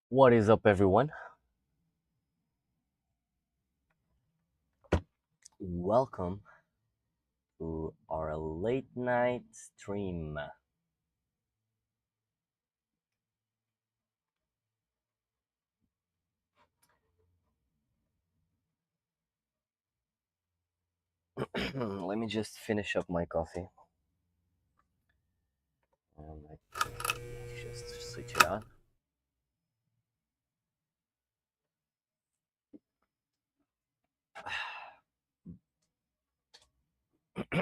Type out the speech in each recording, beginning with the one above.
What is up, everyone? Welcome to our late night stream. Let me just finish up my coffee. Just switch it on.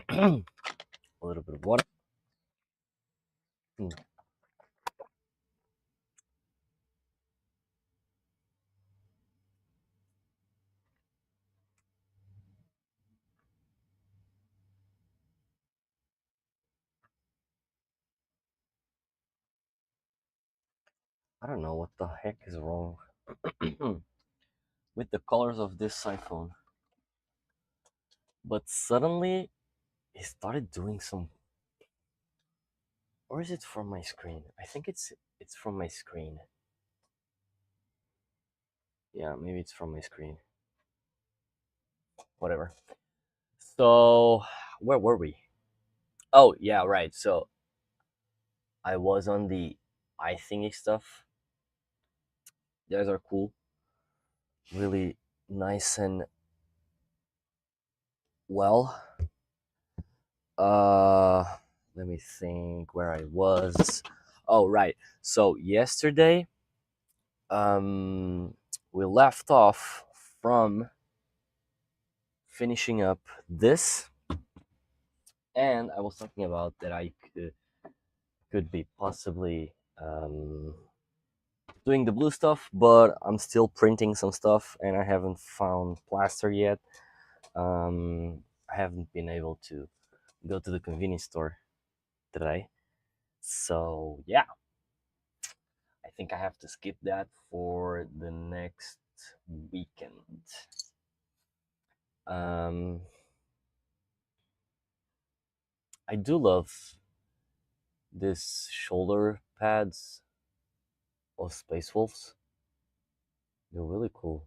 A little bit of water. Hmm. I don't know what the heck is wrong with the colors of this iPhone, but suddenly it started doing some. Or is it from my screen? I think it's from my screen. Yeah, maybe it's from my screen. Whatever. So, where were we? Oh, yeah, right. So, I was on the iThingy stuff. You guys are cool. Really nice and well. Uh Let me think where I was. Oh, right. So, yesterday um we left off from finishing up this, and I was talking about that I could be possibly doing the blue stuff, but I'm still printing some stuff and I haven't found plaster yet. I haven't been able to go to the convenience store today. So, yeah, I think I have to skip that for the next weekend. Um, I do love this shoulder pads of Space Wolves. They're really cool.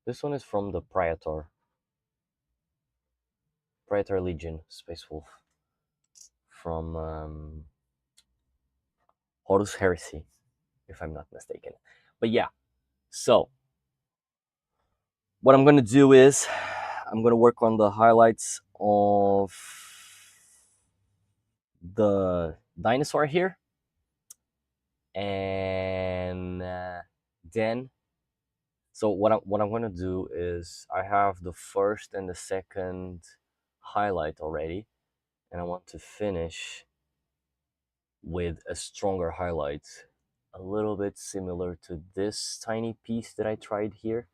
This one is from the Praetor Legion Space Wolf from Horus Heresy, if I'm not mistaken. But yeah, so what I'm gonna do is I'm gonna work on the highlights of the dinosaur here, and then what I'm gonna do is I have the first and the second highlight already, and I want to finish with a stronger highlight, a little bit similar to this tiny piece that I tried here.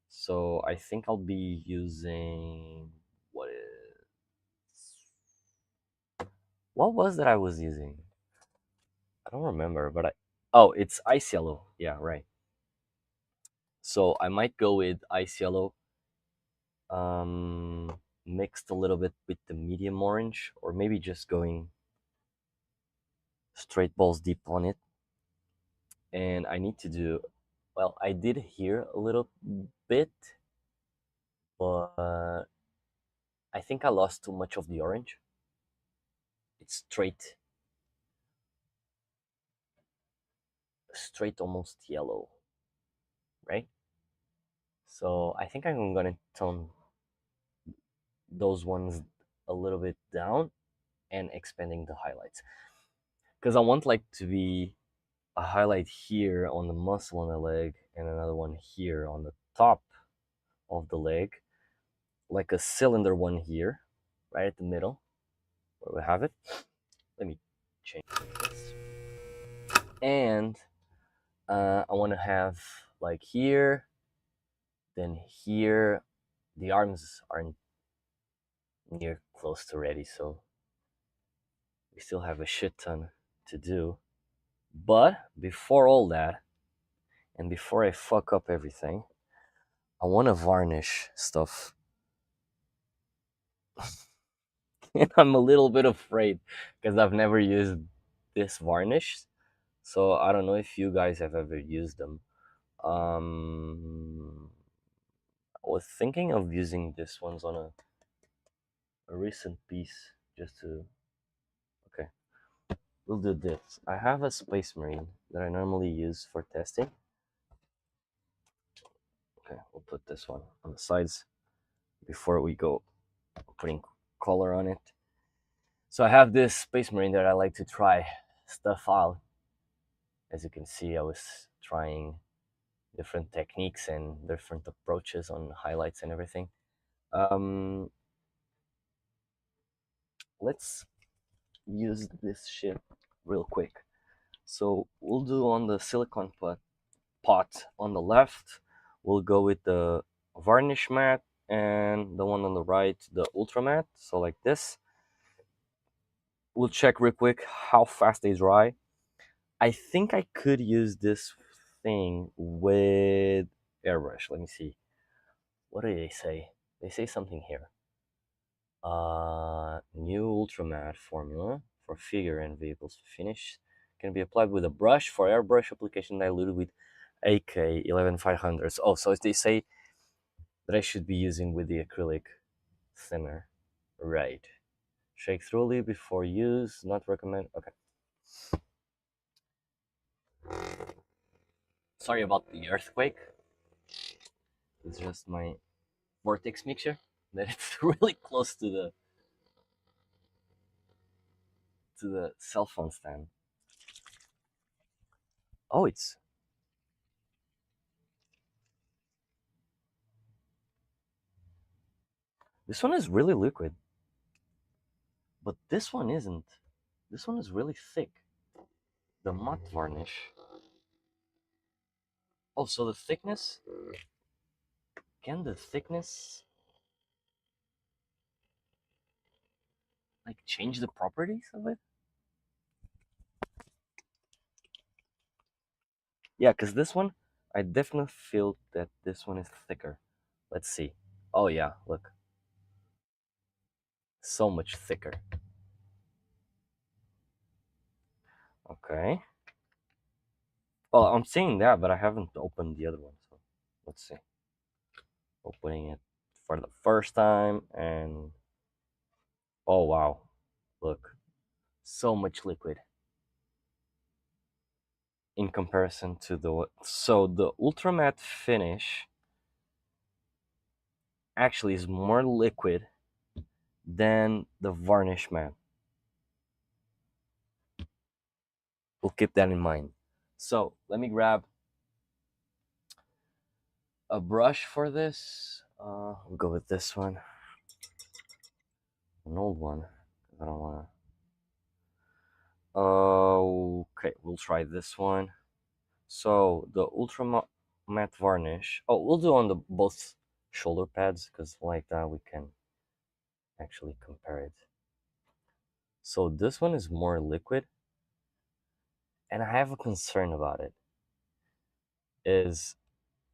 So I think I'll be using what was that I was using? I don't remember, but it's ice yellow. Yeah, right. So I might go with ice yellow, mixed a little bit with the medium orange, or maybe just going straight balls deep on it. And I need to do, well, I did here a little bit, but I think I lost too much of the orange. It's straight almost yellow, right? So I think I'm gonna tone those ones a little bit down and expanding the highlights, because I want like to be a highlight here on the muscle on the leg and another one here on the top of the leg, like a cylinder one here, right at the middle where we have it. Let me change this. And I want to have like here, then here. The arms aren't near close to ready, so we still have a shit ton to do. But before all that, and before I fuck up everything, I want to varnish stuff. And I'm a little bit afraid because I've never used this varnish. So I don't know if you guys have ever used them. Um, I was thinking of using this ones on a recent piece just to. Okay, we'll do this. I have a Space Marine that I normally use for testing. Okay, we'll put this one on the sides before we go putting color on it. So I have this Space Marine that I like to try stuff out. As you can see, I was trying different techniques and different approaches on highlights and everything. Um, let's use this shit real quick. So we'll do on the silicone pot on the left, we'll go with the varnish matte, and the one on the right, the ultra matte. So like this. We'll check real quick how fast they dry. I think I could use this thing with airbrush. Let me see. What do they say? They say something here. New ultramatte formula for figure and vehicles finish can be applied with a brush for airbrush application diluted with AK 11500. Oh, so they say that I should be using with the acrylic thinner. Right. Shake thoroughly before use. Not recommend. Okay. Sorry about the earthquake. It's just my vortex mixture that it's really close to the cell phone stand. Oh, it's this one is really liquid, but this one isn't. This one is really thick. The matte varnish. Oh, so the thickness? Can the thickness like change the properties of it? Yeah, because this one, I definitely feel that this one is thicker. Let's see. Oh yeah, look, so much thicker. Okay. Well, I'm seeing that, but I haven't opened the other one, so let's see. Opening it for the first time, and oh wow, look, so much liquid in comparison to the ultramatte finish actually is more liquid than the varnish matte. We'll keep that in mind. So let me grab a brush for this. We'll go with this one, an old one. I don't want to. Okay, we'll try this one. So the ultra matte varnish. Oh, we'll do on the both shoulder pads because like that we can actually compare it. So this one is more liquid, and I have a concern about it. Is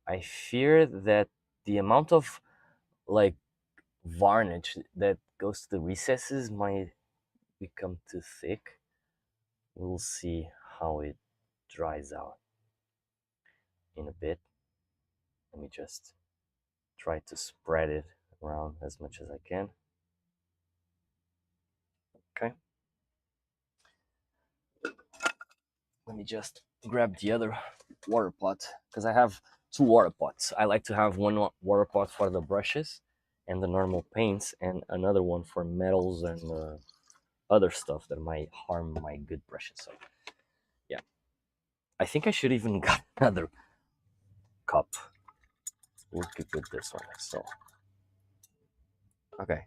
I fear that the amount of like varnish that goes to the recesses might become too thick. We'll see how it dries out in a bit. Let me just try to spread it around as much as I can. Okay. Let me just grab the other water pot because I have two water pots. I like to have one water pot for the brushes and the normal paints, and another one for metals and other stuff that might harm my good brushes. So, yeah, I think I should even got another cup. We'll keep with this one. So, okay.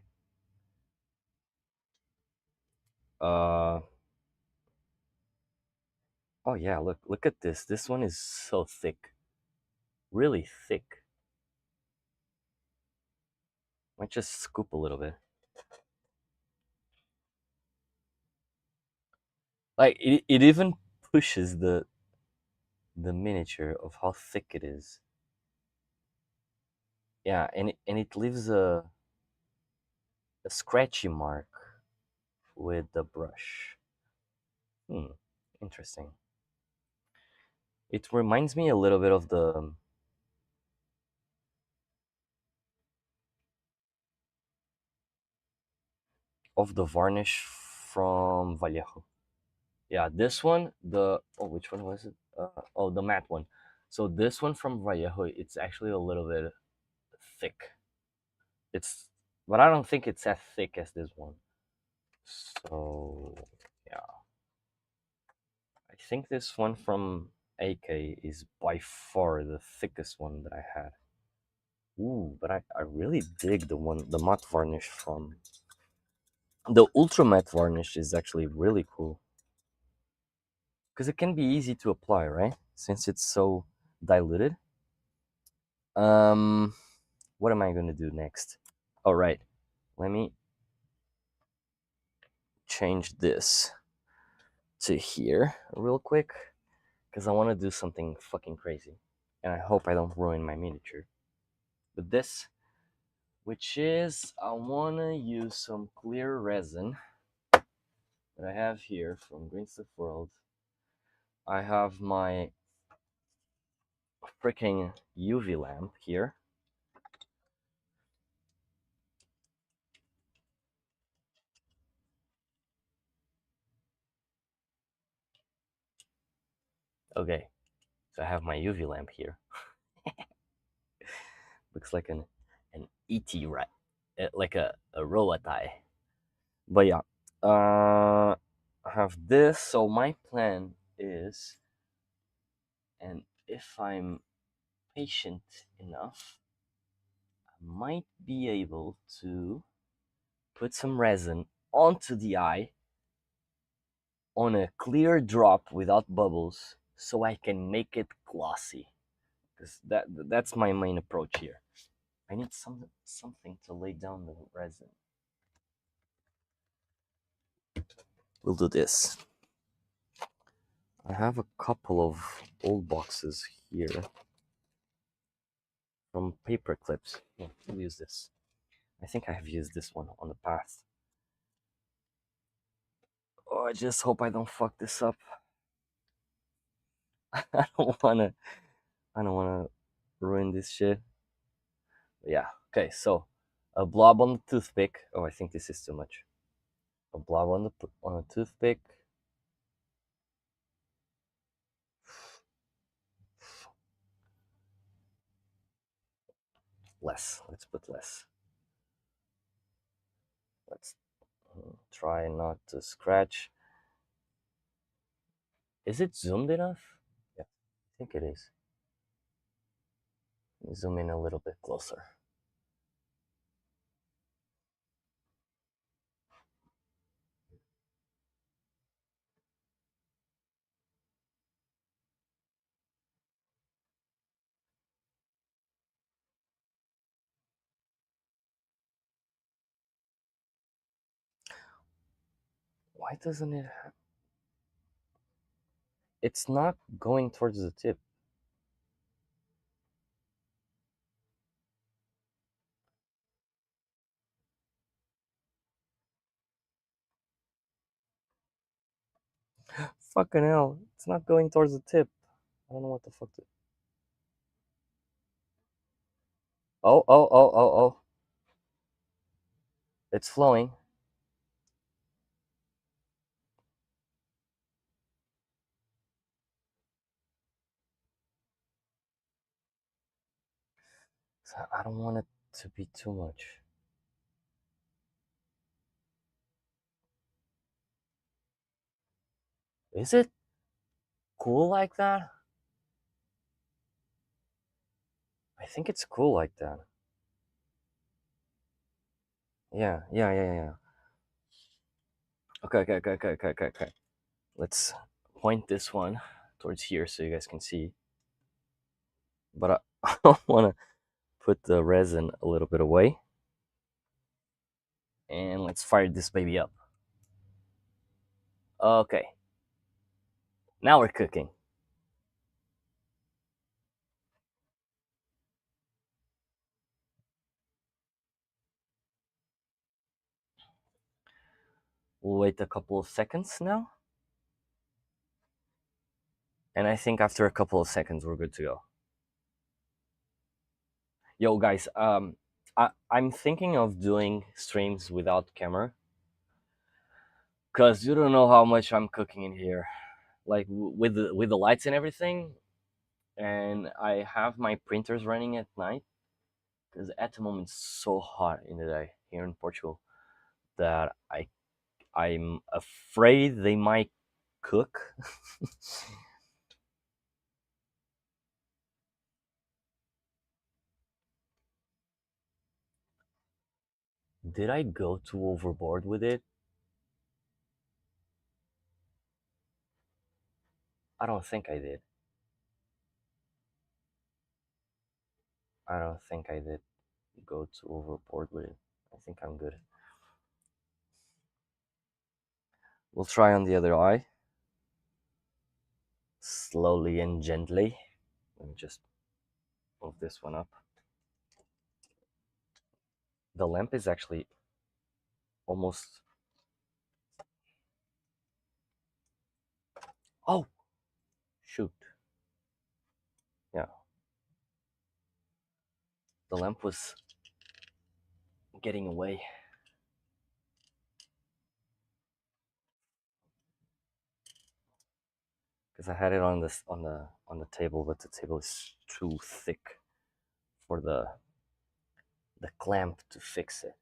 Uh, oh yeah, look at this. This one is so thick, really thick. Might just scoop a little bit. Like it even pushes the miniature of how thick it is. Yeah, and it leaves a scratchy mark with the brush. Hmm, interesting. It reminds me a little bit of the varnish from Vallejo. Yeah, this one, the oh, which one was it? Oh, the matte one. So this one from Vallejo, it's actually a little bit thick. It's, but I don't think it's as thick as this one. So yeah, I think this one from AK is by far the thickest one that I had. Ooh, but I really dig the matte varnish from the ultra matte varnish is actually really cool because it can be easy to apply, right? Since it's so diluted. Um, what am I gonna do next? All right, let me change this to here real quick because I want to do something fucking crazy, and I hope I don't ruin my miniature. But this, which is I wanna use some clear resin that I have here from Green Stuff World. I have my freaking UV lamp here. Okay, so I have my UV lamp here. Looks like an ET rat, like a Roatai. But yeah, I have this. So my plan is, and if I'm patient enough, I might be able to put some resin onto the eye on a clear drop without bubbles so I can make it glossy. Because that's my main approach here. I need something to lay down the resin. We'll do this. I have a couple of old boxes here from paper clips. Yeah, we'll use this. I think I have used this one on the past. Oh, I just hope I don't fuck this up. I don't wanna I don't wanna ruin this shit. But yeah. Okay, so a blob on the toothpick. Oh, I think this is too much. A blob on a toothpick. Less. Let's put less. Let's try not to scratch. Is it zoomed enough? Yeah, I think it is. Zoom in a little bit closer. Why doesn't it have... It's not going towards the tip. Fucking hell. It's not going towards the tip. I don't know what the fuck to... Oh, oh, oh, oh, oh. It's flowing. So I don't want it to be too much. Is it cool like that? I think it's cool like that. Yeah, yeah, yeah, yeah. Okay, okay, okay, okay, okay, okay, okay. Let's point this one towards here so you guys can see. But I don't want to put the resin a little bit away. And let's fire this baby up. Okay, now we're cooking. We'll wait a couple of seconds now. And I think after a couple of seconds, we're good to go. Yo, guys, I'm thinking of doing streams without camera because you don't know how much I'm cooking in here, like with the lights and everything. And I have my printers running at night because at the moment it's so hot in the day here in Portugal that I'm afraid they might cook. Did I go too overboard with it? I don't think I did. I don't think I did go too overboard with it. I think I'm good. We'll try on the other eye, slowly and gently. Let me just move this one up. The lamp is actually almost. Oh, shoot. Yeah, the lamp was getting away because I had it on this on the table, but the table is too thick for the clamp to fix it.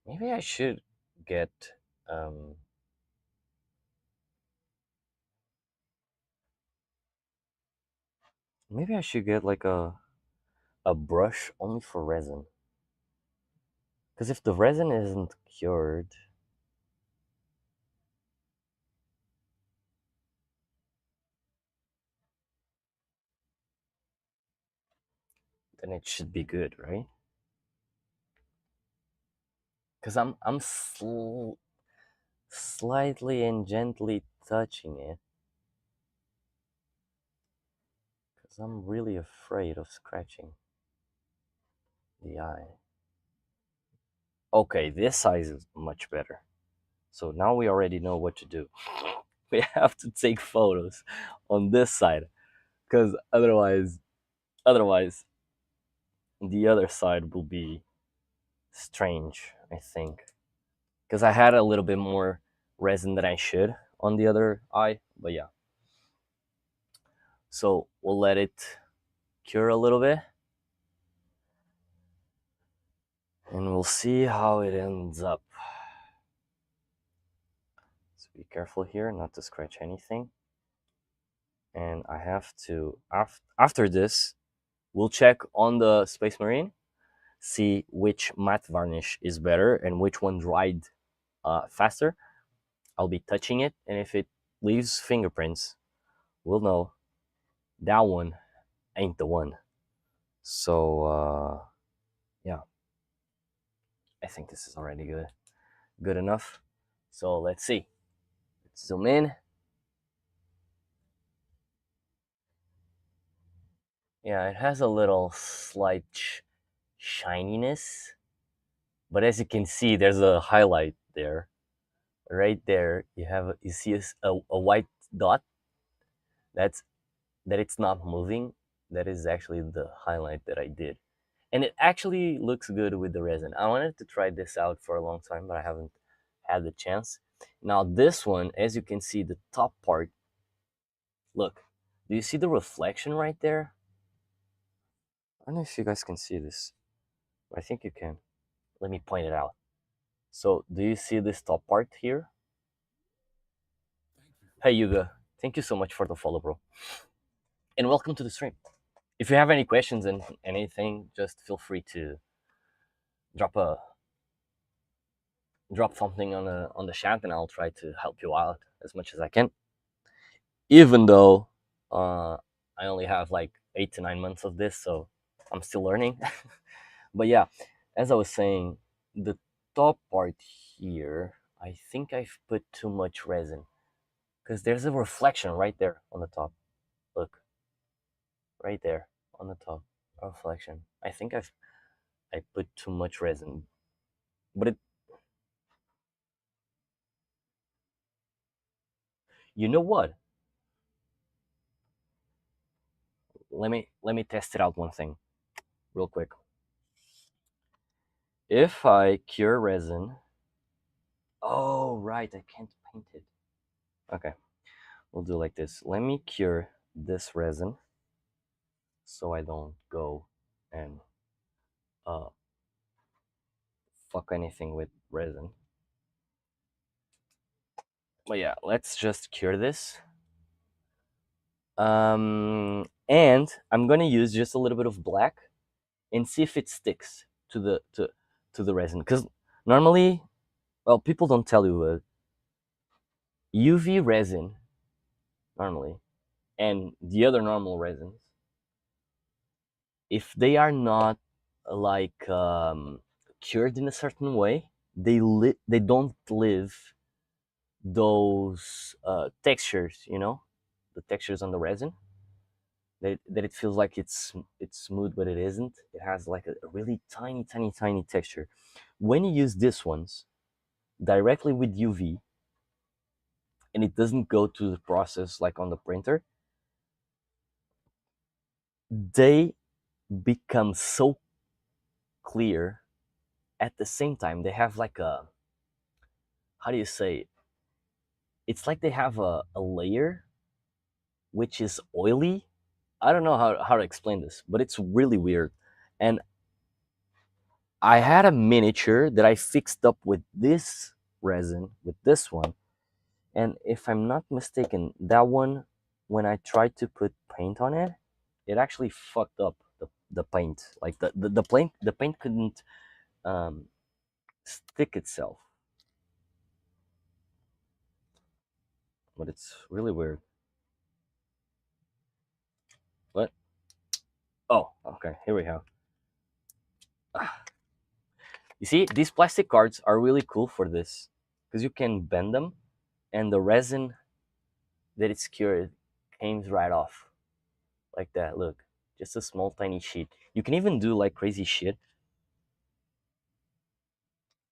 Maybe I should get um maybe I should get like a brush only for resin. Because if the resin isn't cured, then it should be good, right? Because I'm slightly and gently touching it because I'm really afraid of scratching the eye. Okay, this size is much better. So now we already know what to do. We have to take photos on this side because otherwise the other side will be strange, I think. Because I had a little bit more resin than I should on the other eye, but yeah. So we'll let it cure a little bit and we'll see how it ends up. So be careful here not to scratch anything. And I have to, after this, we'll check on the Space Marine, see which matte varnish is better and which one dried faster. I'll be touching it, and if it leaves fingerprints, we'll know that one ain't the one. So, yeah, I think this is already good enough. So let's see. Let's zoom in. Yeah, it has a little slight shininess, but as you can see, there's a highlight there. Right there, you see a white dot. That's that it's not moving. That is actually the highlight that I did, and it actually looks good with the resin. I wanted to try this out for a long time, but I haven't had the chance. Now this one, as you can see, the top part. Look, do you see the reflection right there? I don't know if you guys can see this. I think you can. Let me point it out. So, do you see this top part here? Hey, Yuga. Thank you so much for the follow, bro. And welcome to the stream. If you have any questions and anything, just feel free to drop a drop something on the chat, and I'll try to help you out as much as I can. Even though uh, I only have like 8 to 9 months of this, so I'm still learning. But yeah, as I was saying, the top part here, I think I've put too much resin because there's a reflection right there on the top. Look, right there on the top, reflection. I think I put too much resin, but it. You know what? Let me test it out one thing real quick. If I cure resin, oh right, I can't paint it. Okay, we'll do like this. Let me cure this resin so I don't go and uh fuck anything with resin. But yeah, let's just cure this. And I'm gonna use just a little bit of black and see if it sticks to the resin. Because normally, well, people don't tell you UV resin normally, and the other normal resins, if they are not like cured in a certain way, they don't live those textures, you know, the textures on the resin. That it feels like it's smooth, but it isn't. It has like a really tiny, tiny, tiny texture. When you use these ones directly with UV, and it doesn't go to the process like on the printer, they become so clear. At the same time, they have like a, how do you say it? It's like they have a layer which is oily. I don't know how to explain this, but it's really weird. And I had a miniature that I fixed up with this resin, with this one. And if I'm not mistaken, that one, when I tried to put paint on it, it actually fucked up the paint. Like the paint couldn't um, stick itself. But it's really weird. What? Oh, okay. Here we go. You see, these plastic cards are really cool for this because you can bend them, and the resin that it's cured comes right off like that. Look, just a small tiny sheet. You can even do like crazy shit.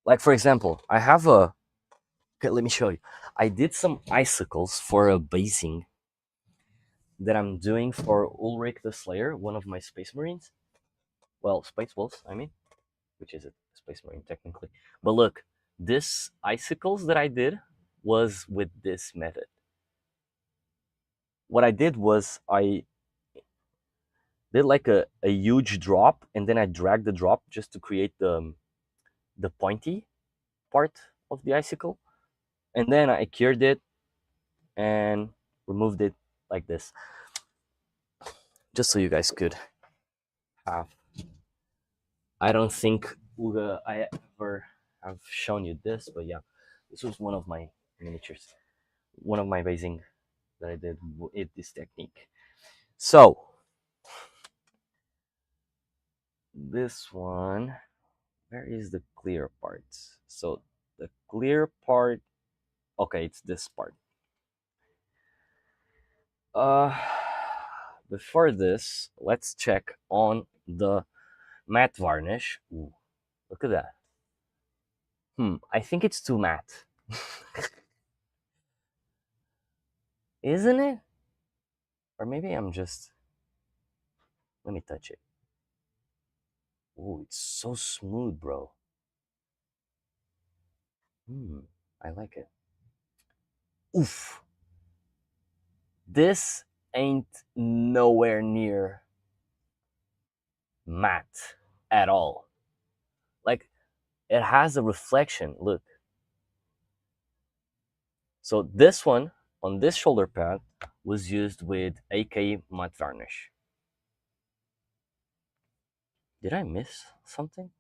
Like for example, I have a. Okay, let me show you. I did some icicles for a basing that I'm doing for Ulrich the Slayer, one of my Space Marines. Well, Space Wolves, I mean, which is a Space Marine technically. But look, this icicles that I did was with this method. What I did was I did like a huge drop, and then I dragged the drop just to create the pointy part of the icicle, and then I cured it and removed it like this, just so you guys could have. I don't think Uga I ever have shown you this, but yeah, this was one of my miniatures, one of my basing that I did with this technique. So this one, where is the clear part? So the clear part, okay, it's this part. Uh, before this, let's check on the matte varnish. Ooh, look at that. I think it's too matte. Isn't it? Or maybe I'm just. Let me touch it. Ooh, it's so smooth, bro. I like it. Oof. This ain't nowhere near matte at all. Like, it has a reflection. Look. So this one on this shoulder pad was used with AK matte varnish. Did I miss something?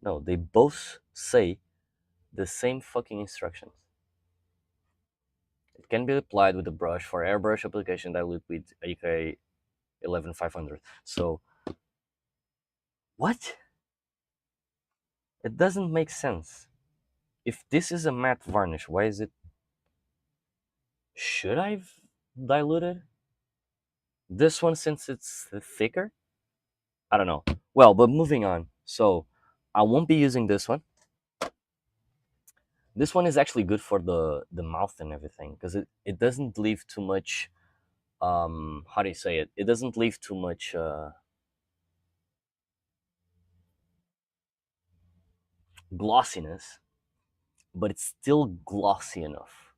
No, they both say the same fucking instructions. It can be applied with a brush for airbrush application dilute with AK 11500. So, what? It doesn't make sense. If this is a matte varnish, why is it? Should I've diluted? This one, since it's thicker, I don't know. Well, but moving on. So I won't be using this one. This one is actually good for the mouth and everything because it doesn't leave too much. How do you say it? It doesn't leave too much glossiness, but it's still glossy enough.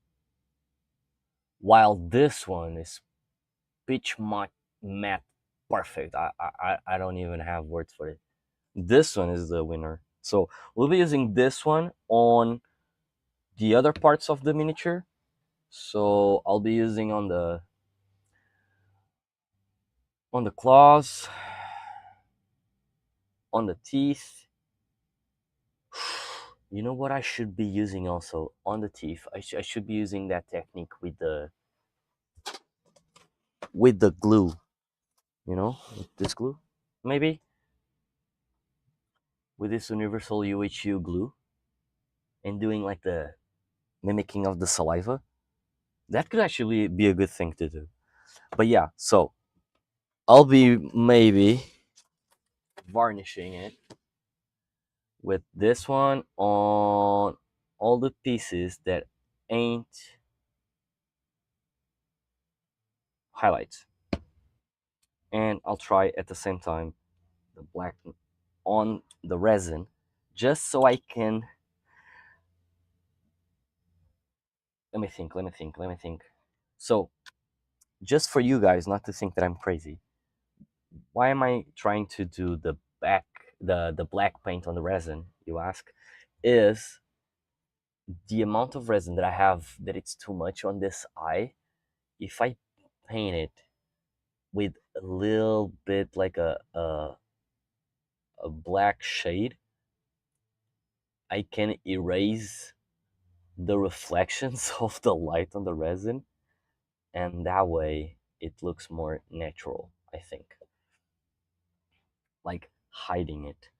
While this one is pitch matte perfect. I don't even have words for it. This one is the winner. So we'll be using this one on the other parts of the miniature. So I'll be using on the claws, on the teeth. You know what I should be using also on the teeth? I should be using that technique with the glue. You know, with this glue, maybe with this universal UHU glue, and doing like the mimicking of the saliva. That could actually be a good thing to do. But yeah, so I'll be maybe varnishing it with this one on all the pieces that ain't highlights. And I'll try at the same time the black on the resin just so I can let me think. So just for you guys not to think that I'm crazy, why am I trying to do the black paint on the resin, you ask? Is the amount of resin that I have that it's too much on this eye. If I paint it with a little bit like a black shade, I can erase the reflections of the light on the resin, and that way it looks more natural, I think, like hiding it.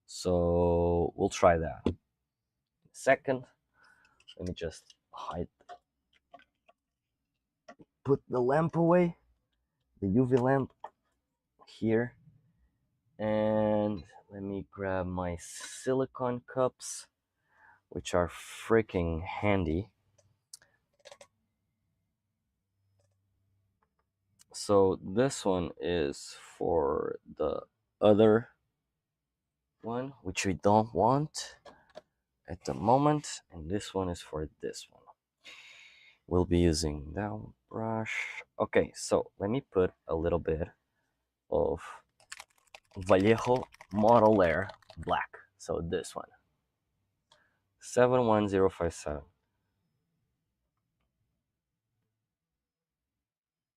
So we'll try that. Second, let me just hide, put the lamp away, the UV lamp here, and let me grab my silicone cups, which are freaking handy. So this one is for the other one, which we don't want at the moment, and this one is for this one. We'll be using that brush. Okay, so let me put a little bit of Vallejo Model Air Black. So this one, 71057.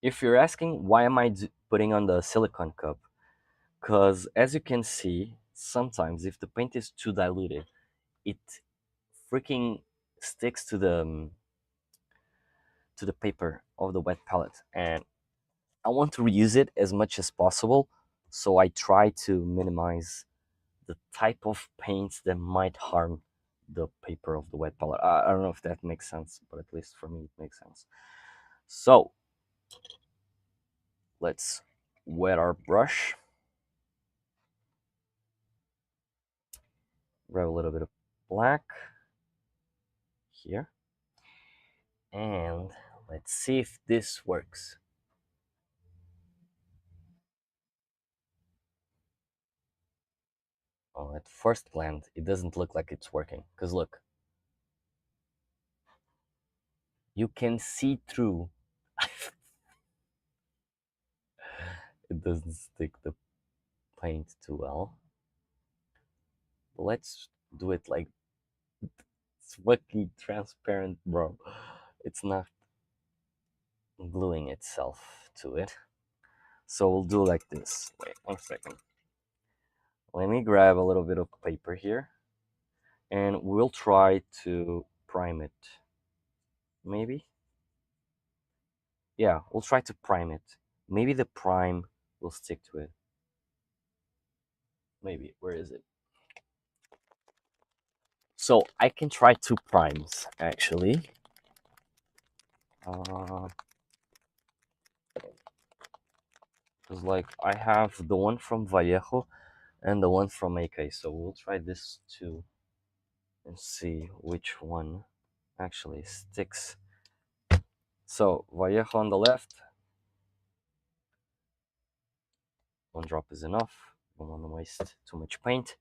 If you're asking why am I putting on the silicone cup, because as you can see, sometimes if the paint is too diluted, it freaking sticks to the paper of the wet palette, and I want to reuse it as much as possible. So I try to minimize the type of paints that might harm the paper of the wet palette. I don't know if that makes sense, but at least for me it makes sense. So let's wet our brush. Grab a little bit of black here, and let's see if this works. Oh, at first glance, it doesn't look like it's working. Because look, you can see through. It doesn't stick the paint too well. But let's do it like it's fucking transparent, bro. It's not gluing itself to it. So we'll do like this. Wait, 1 second. Let me grab a little bit of paper here, and we'll try to prime it. Maybe? Yeah, we'll try to prime it. Maybe the prime will stick to it. Maybe. Where is it? So I can try 2 primes actually. Uh, Because like I have the one from Vallejo and the one from AK, so we'll try this too and see which one actually sticks. So Vallejo on the left, one drop is enough. Don't want to waste too much paint.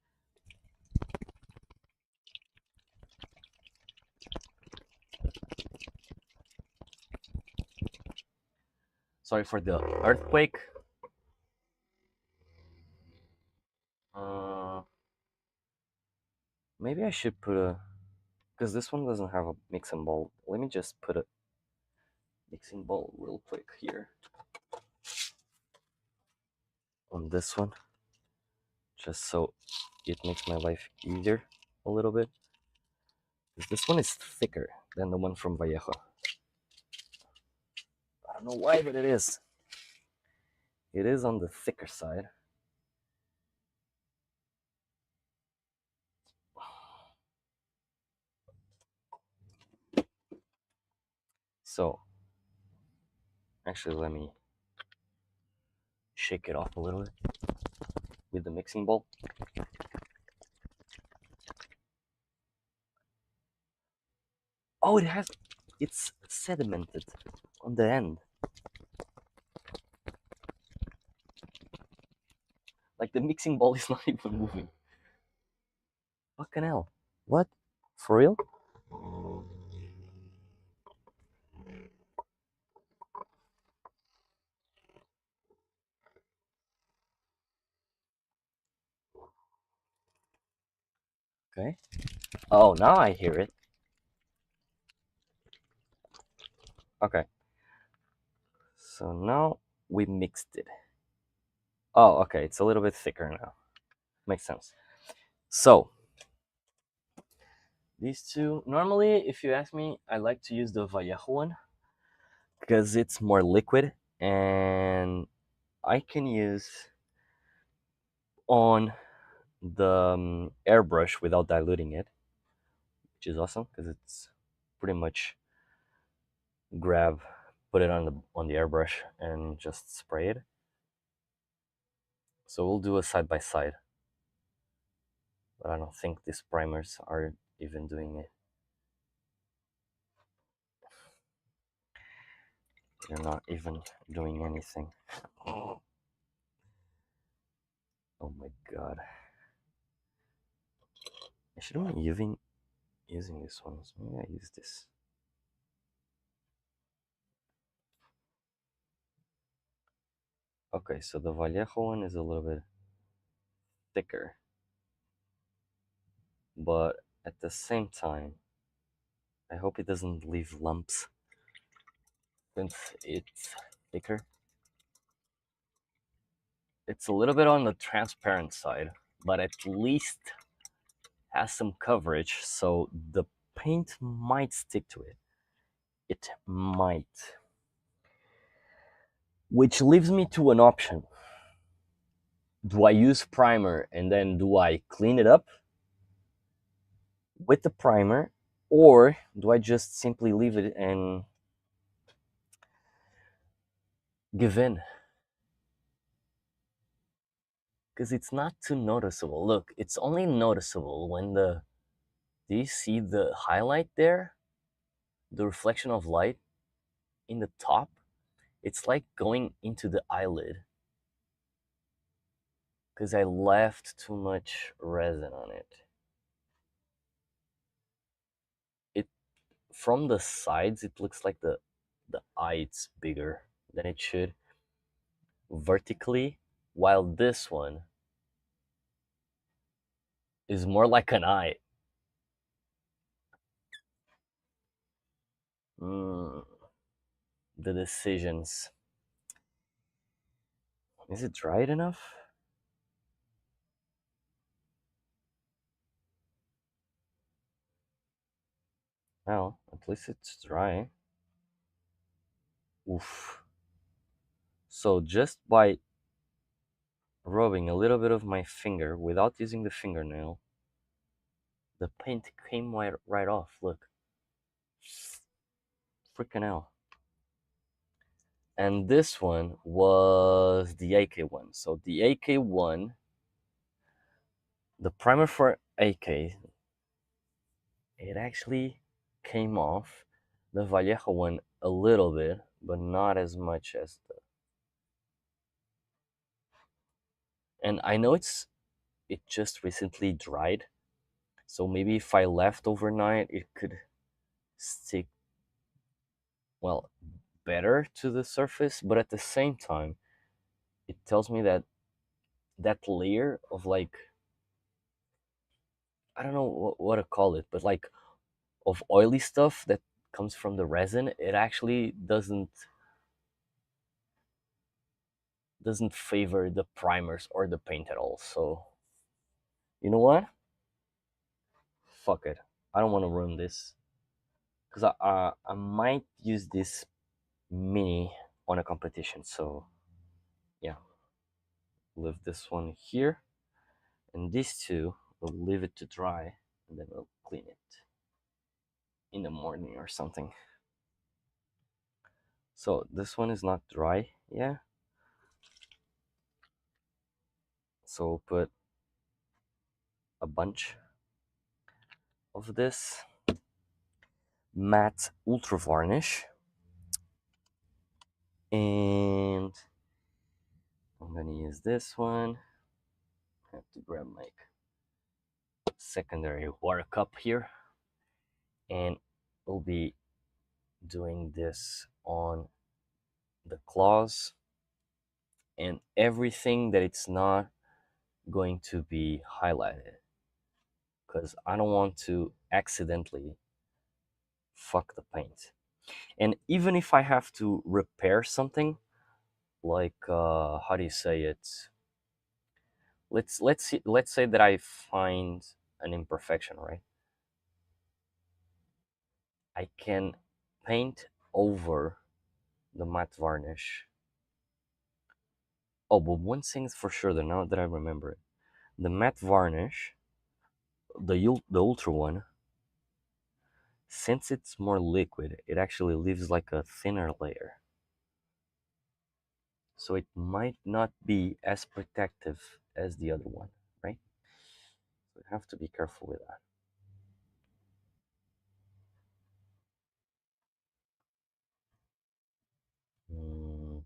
Sorry for the earthquake. Uh, Maybe I should put a, because this one doesn't have a mixing bowl. Let me just put a mixing bowl real quick here on this one, just so it makes my life easier a little bit. Because this one is thicker than the one from Vallejo. I don't know why, but it is. It is on the thicker side. So, actually, let me shake it off a little bit with the mixing bowl. Oh, it's sedimented on the end. Like the mixing bowl is not even moving. Fucking hell. What? For real? Okay. Oh, now I hear it. Okay. So now we mixed it. Oh, okay. It's a little bit thicker now. Makes sense. So, these two, normally, if you ask me, I like to use the Vallejo one because it's more liquid and I can use on the airbrush without diluting it, which is awesome because it's pretty much grab, put it on the airbrush and just spray it. So we'll do a side by side, but I don't think these primers are even doing it. They're not even doing anything. Oh my god. I shouldn't be using this one. So maybe I use this. Okay, so the Vallejo one is a little bit thicker. But at the same time, I hope it doesn't leave lumps since it's thicker. It's a little bit on the transparent side, but at least has some coverage, so the paint might stick to it. It might. Which leaves me to an option. Do I use primer and then do I clean it up with the primer, or do I just simply leave it and give in? Because it's not too noticeable. Look, it's only noticeable when the, do you see the highlight there? The reflection of light in the top? It's like going into the eyelid. Because I left too much resin on it. It from the sides it looks like the eye is bigger than it should vertically, while this one is more like an eye. Mm, the decisions. Is it dried enough? Well, at least it's dry. Oof. So just by rubbing a little bit of my finger without using the fingernail, the paint came right off. Look. Freaking hell. And this one was the AK1. So the AK1, the primer for AK, it actually came off. The Vallejo one a little bit, but not as much as the. And I know it just recently dried, so maybe if I left overnight, it could stick well better to the surface. But at the same time, it tells me that that layer of like I don't know what to call it, but like of oily stuff that comes from the resin, it actually doesn't favor the primers or the paint at all. So you know what? Fuck it. I don't want to ruin this because I might use this mini on a competition. So yeah, leave this one here, and these two we'll leave it to dry, and then we'll clean it in the morning or something. So this one is not dry, yeah. So we'll put a bunch of this matte ultra varnish, and I'm gonna use this one. I have to grab my secondary water cup here, and we'll be doing this on the claws and everything that it's not going to be highlighted because I don't want to accidentally fuck the paint. And even if I have to repair something, like how do you say it? Let's say that I find an imperfection, right? I can paint over the matte varnish. Oh, but one thing is for sure, that now that I remember it, the matte varnish, the ultra one, since it's more liquid, it actually leaves like a thinner layer. So it might not be as protective as the other one, right? So you have to be careful with that. Mm,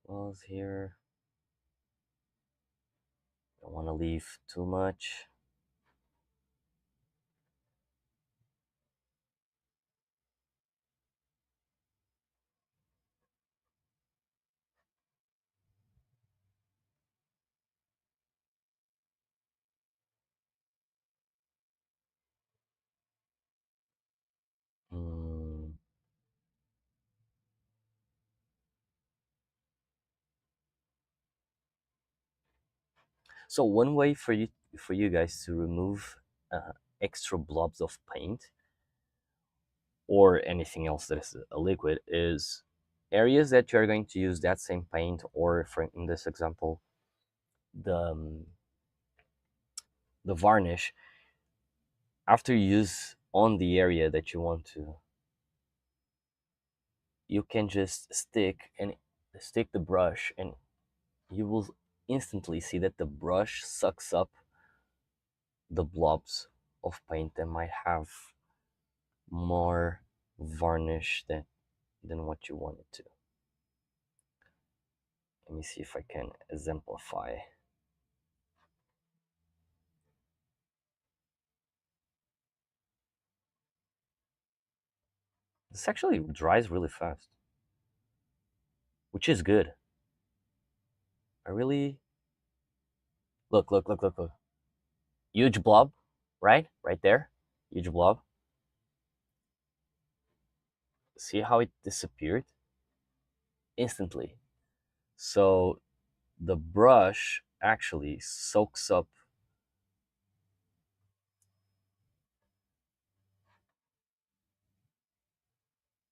Walls here. Don't want to leave too much. Mm. So one way for you guys to remove extra blobs of paint or anything else that is a liquid is areas that you're going to use that same paint, or for in this example, the the varnish. After you use on the area that you want to, you can just stick the brush, and you will instantly see that the brush sucks up the blobs of paint that might have more varnish than what you want it to. Let me see if I can exemplify. This actually dries really fast, which is good. I really look. Huge blob, right? Right there. Huge blob. See how it disappeared instantly. So the brush actually soaks up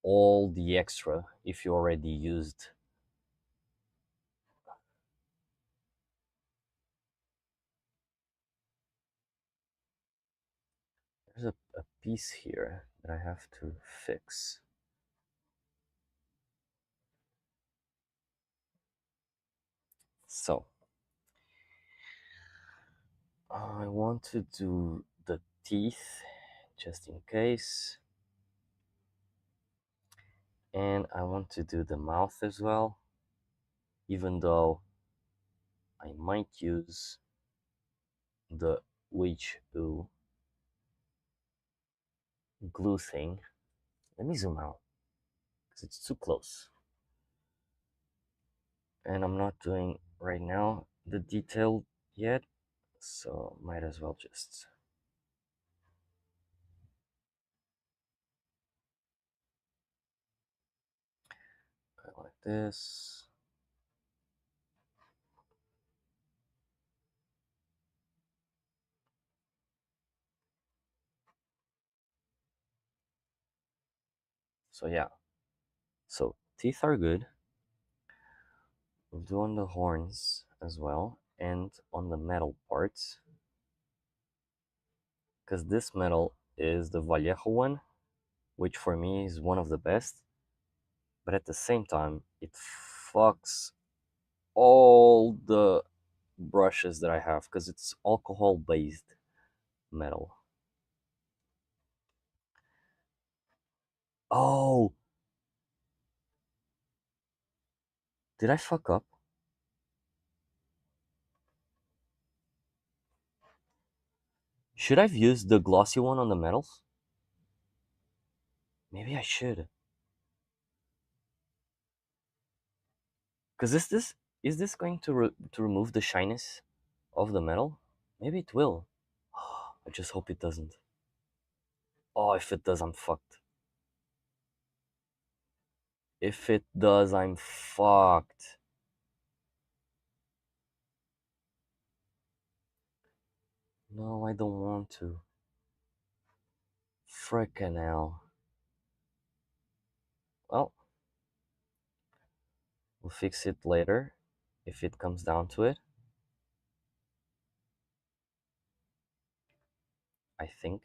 all the extra if you already used. There's a piece here that I have to fix. So I want to do the teeth just in case, and I want to do the mouth as well, even though I might use the witch glue thing. Let me zoom out because it's too close. And I'm not doing right now the detail yet, so might as well just go like this. So yeah, so teeth are good. We'll do on the horns as well and on the metal parts, because this metal is the Vallejo one, which for me is one of the best, but at the same time it fucks all the brushes that I have because it's alcohol based metal. Oh, did I fuck up? Should I have used the glossy one on the metals? Maybe I should. Cause is this going to remove the shyness of the metal? Maybe it will. I just hope it doesn't. Oh, if it does, I'm fucked. If it does, I'm fucked. No, I don't want to. Frickin' hell. Well, we'll fix it later if it comes down to it. I think.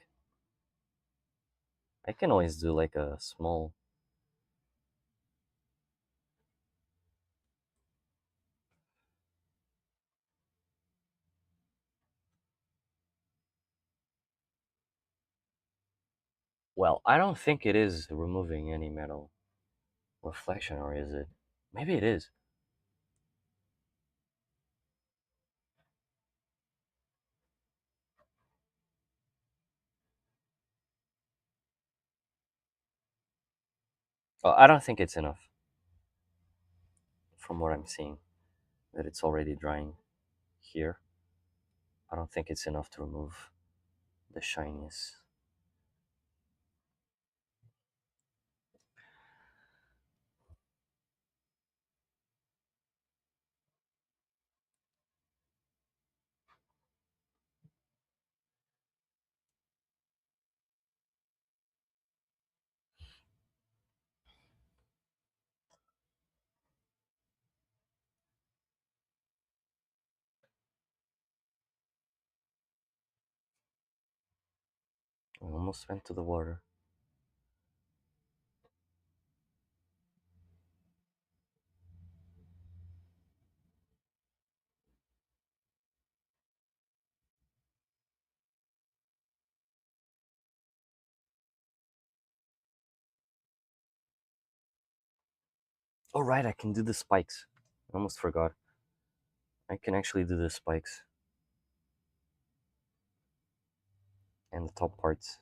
I can always do like a small. Well, I don't think it is removing any metal reflection, or is it? Maybe it is. Oh, I don't think it's enough from what I'm seeing. That it's already drying here. I don't think it's enough to remove the shiniest. I almost went to the water. Oh, right, I can do the spikes. I almost forgot. I can actually do the spikes and the top parts.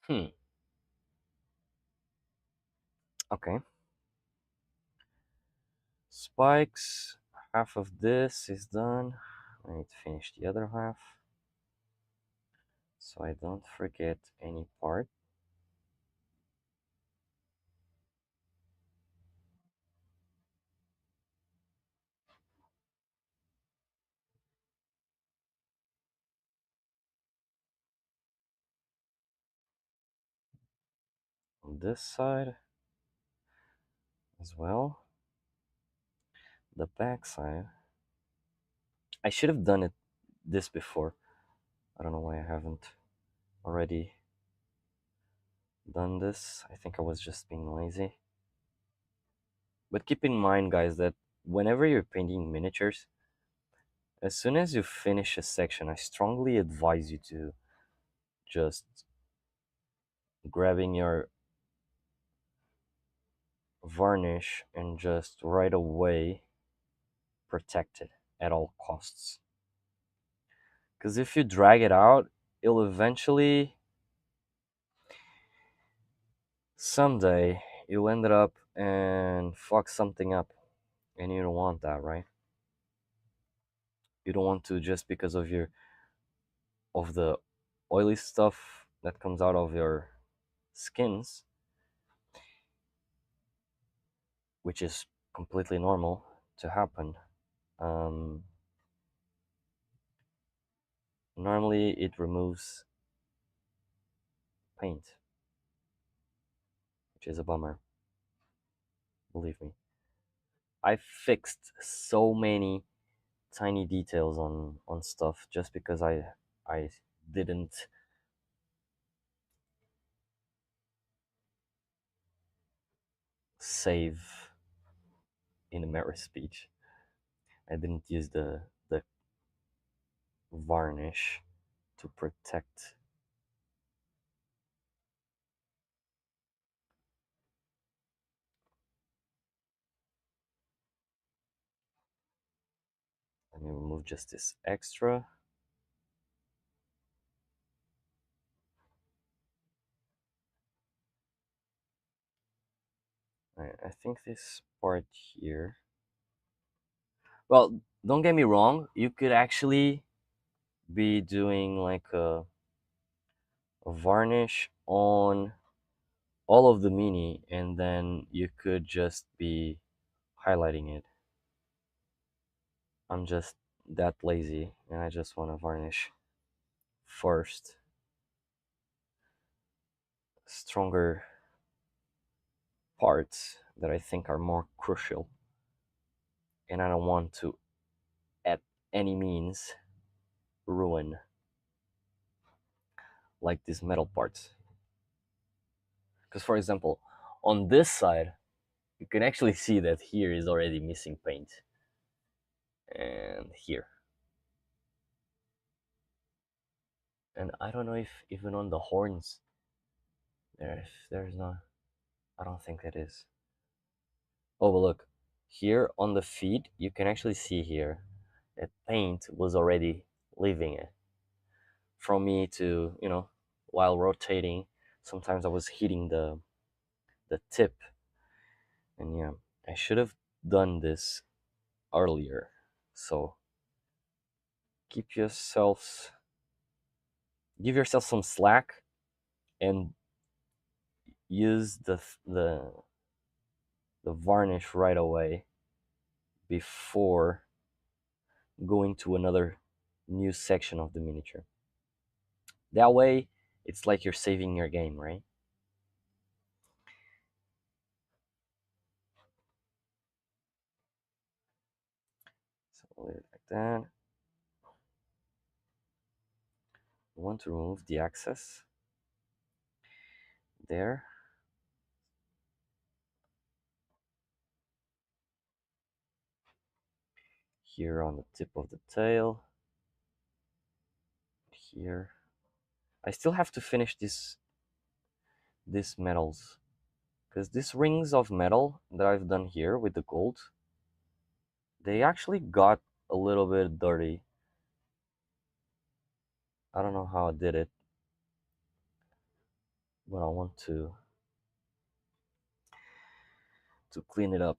Hmm. Okay. Spikes. Half of this is done. I need to finish the other half so I don't forget any part. On this side as well. The back side. I should have done it this before. I don't know why I haven't already done this. I think I was just being lazy. But keep in mind, guys, that whenever you're painting miniatures, as soon as you finish a section, I strongly advise you to just grabbing your varnish and just right away protect it at all costs. Because if you drag it out, it'll eventually, someday, you'll end up and fuck something up. And you don't want that, right? You don't want to, just because of the oily stuff that comes out of your skins, which is completely normal to happen. Um, Normally, it removes paint, which is a bummer. Believe me, I fixed so many tiny details on stuff just because I didn't save in a mirror speech. I didn't use the varnish to protect. Let me remove just this extra. I think this part here. Well, don't get me wrong. You could actually be doing like a varnish on all of the mini, and then you could just be highlighting it. I'm just that lazy, and I just want to varnish first stronger parts that I think are more crucial, and I don't want to, at any means, ruin like these metal parts. Because, for example, on this side, you can actually see that here is already missing paint, and here. And I don't know if even on the horns, there's not. I don't think it is. Oh, but look, here on the feet, you can actually see here that paint was already leaving it. From me to, while rotating, sometimes I was hitting the tip, and yeah, I should have done this earlier. So keep yourselves, give yourself some slack, and use the varnish right away before going to another new section of the miniature. That way, it's like you're saving your game, right? So leave it like that. We want to remove the excess there. Here on the tip of the tail. Here. I still have to finish these metals, because these rings of metal that I've done here with the gold, they actually got a little bit dirty. I don't know how I did it. but I want to clean it up.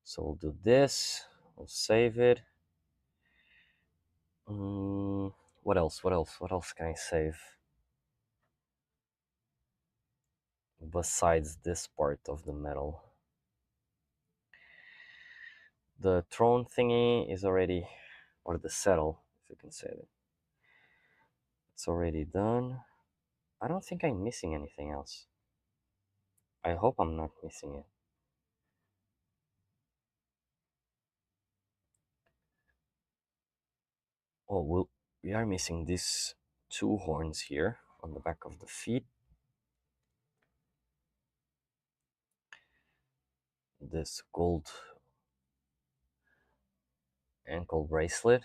So we'll do this. We'll save it. What else? What else? What else can I save besides this part of the metal? The throne thingy is already, or the settle, if you can say it. It's already done. I don't think I'm missing anything else. I hope I'm not missing it. Oh, we are missing these two horns here on the back of the feet. This gold ankle bracelet.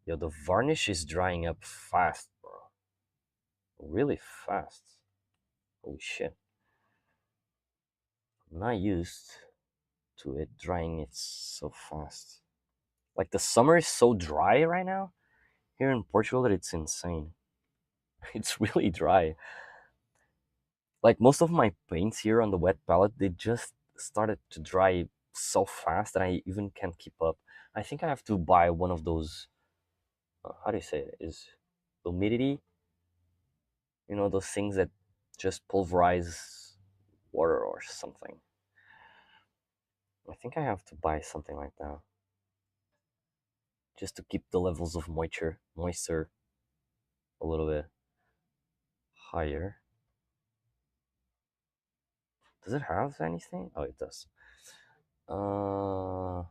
Yo, the varnish is drying up fast, bro. Really fast. Holy shit. I'm not used to it drying it so fast. Like the summer is so dry right now here in Portugal that it's insane. It's really dry. Like most of my paints here on the wet palette, they just started to dry so fast that I even can't keep up. I think I have to buy one of those. How do you say it? Is humidity? You know those things that just pulverize water or something. I think I have to buy something like that just to keep the levels of moisture a little bit higher. Does it have anything? Oh, it does. Uh,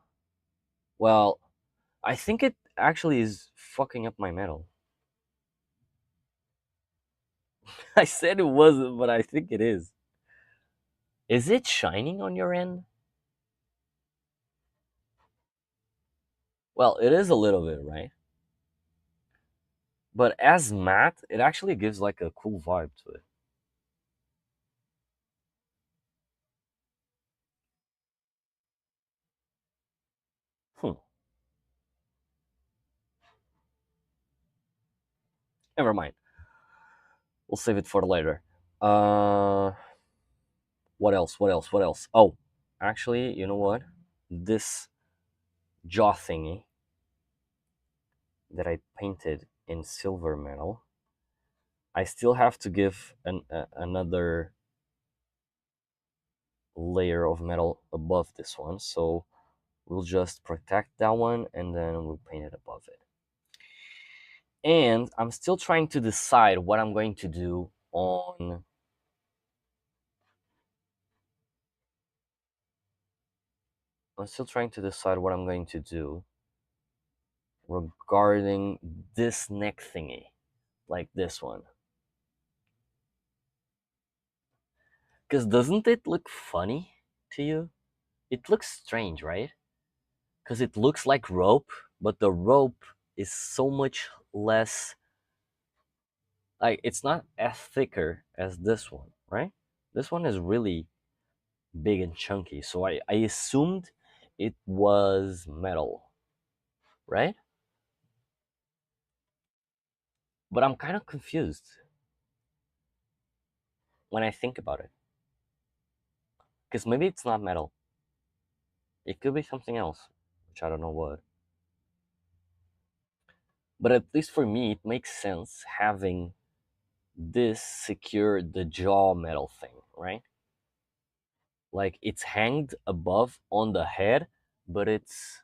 well, I think it actually is fucking up my metal. I said it wasn't, but I think it is. Is it shining on your end? Well, it is a little bit, right? But as matte, it actually gives like a cool vibe to it. Hmm. Never mind. We'll save it for later. Uh, what else? What else? What else? Oh, actually, you know what? This jaw thingy that I painted in silver metal, I still have to give another layer of metal above this one. So we'll just protect that one and then we'll paint it above it. And I'm still trying to decide what I'm going to do on I'm still trying to decide what I'm going to do regarding this neck thingy, like this one. Because doesn't it look funny to you? It looks strange, right? Because it looks like rope, but the rope is so much less, like it's not as thicker as this one, right? This one is really big and chunky, so I assumed it was metal, right? But I'm kind of confused when I think about it, because maybe it's not metal. It could be something else, which I don't know what. But at least for me, it makes sense having this secure the jaw metal thing, right? Like it's hanged above on the head, but it's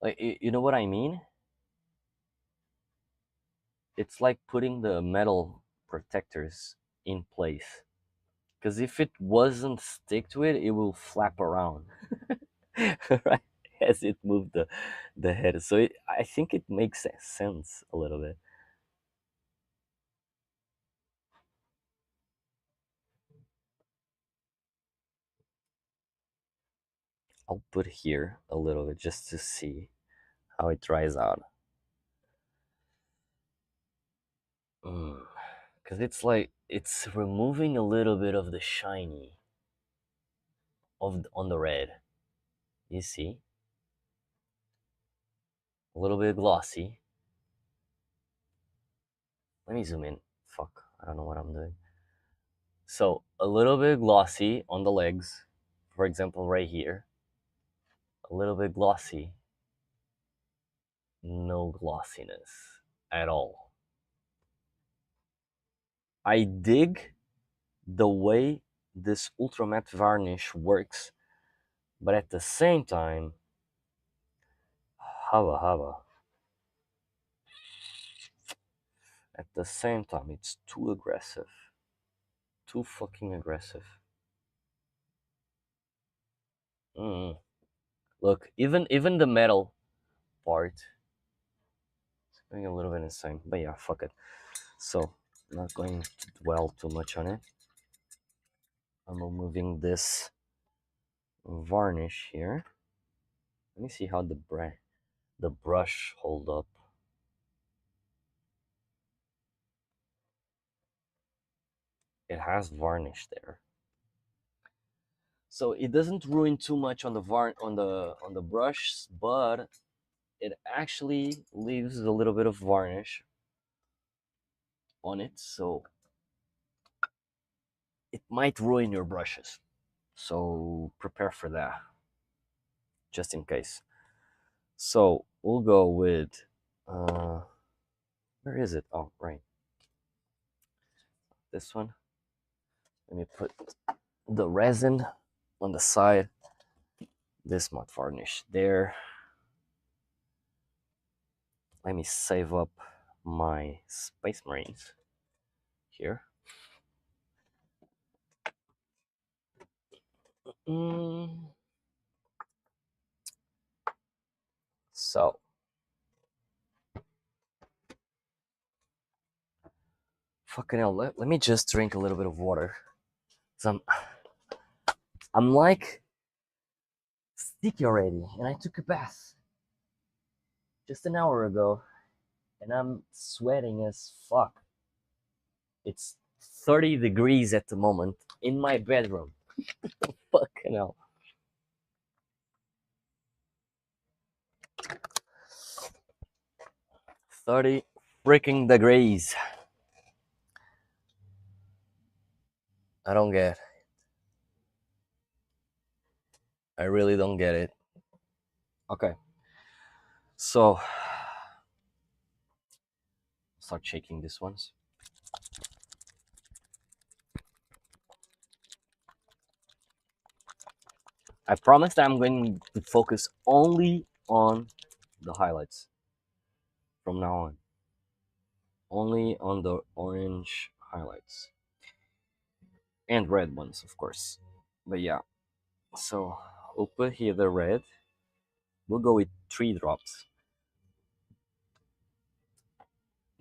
like you know what I mean? It's like putting the metal protectors in place. Because if it wasn't stick to it, it will flap around, right? As it moved the head. So I think it makes sense a little bit. I'll put here a little bit just to see how it dries out. Because it's like it's removing a little bit of the shiny. on the red. You see, a little bit glossy. Let me zoom in. Fuck, I don't know what I'm doing. So a little bit glossy on the legs, for example, right here. A little bit glossy. No glossiness at all. I dig the way this ultra matte varnish works, but at the same time, hava. At the same time, it's too aggressive. Too fucking aggressive. Mm. Look, even the metal part is going a little bit insane. But yeah, fuck it. So, not going to dwell too much on it. I'm removing this varnish here. Let me see how the brush hold up. It has varnish there, so it doesn't ruin too much on the brush, but it actually leaves a little bit of varnish on it, so it might ruin your brushes. So prepare for that, just in case. So we'll go with where is it? Oh, right, this one. Let me put the resin on the side. This matte varnish there. Let me save up my Space Marines here. So fucking hell, let me just drink a little bit of water. So I'm like sticky already, and I took a bath just an hour ago, and I'm sweating as fuck. It's 30 degrees at the moment in my bedroom. Fucking hell. $30 freaking degrees. I don't get. I really don't get it. Okay. So start shaking these ones. I promise that I'm going to focus only on the highlights from now on. Only on the orange highlights. And red ones, of course. But yeah. So we'll put here the red. We'll go with 3 drops.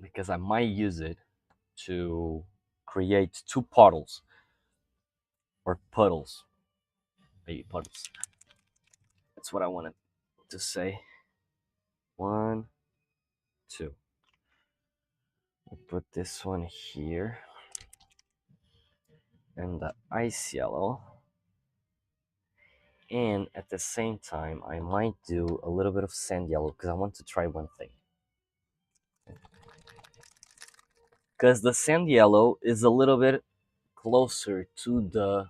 Because I might use it to create 2 puddles. Or puddles. Maybe puddles. That's what I wanted to say. 1, 2. We'll put this one here. And the ice yellow. And at the same time, I might do a little bit of sand yellow because I want to try one thing. Because the sand yellow is a little bit closer to the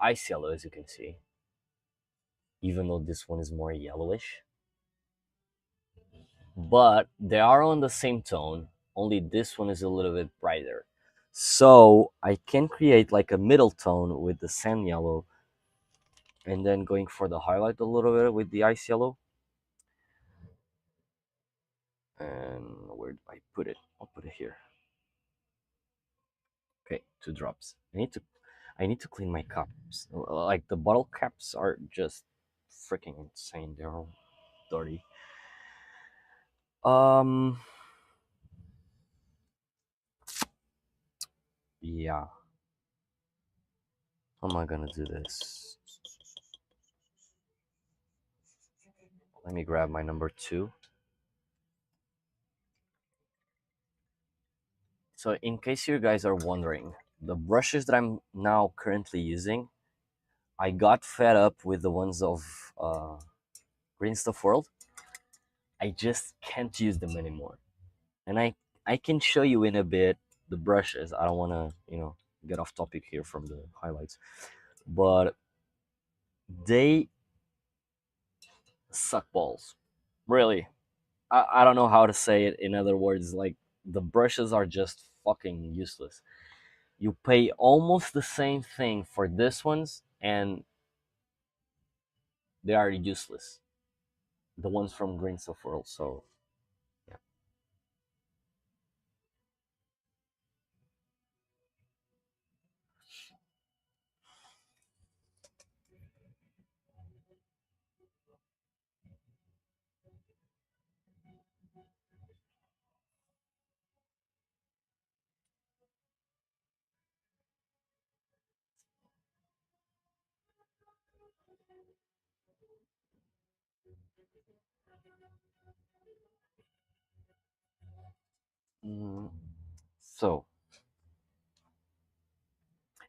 ice yellow, as you can see. Even though this one is more yellowish. But they are on the same tone, only this one is a little bit brighter. So I can create like a middle tone with the sand yellow and then going for the highlight a little bit with the ice yellow. And where do I put it? I'll put it here. Okay, 2 drops. I need to clean my cups. Like the bottle caps are just freaking insane. They're all dirty. Yeah. How am I gonna do this? Let me grab my number 2. So in case you guys are wondering, the brushes that I'm now currently using I got fed up with the ones of Green Stuff World. I just can't use them anymore. And I can show you in a bit the brushes. I don't want to, get off topic here from the highlights, but they suck balls. Really. I don't know how to say it in other words. Like, the brushes are just fucking useless. You pay almost the same thing for this ones, and they are useless. The ones from Green Stuff World. So yeah. Mm, so,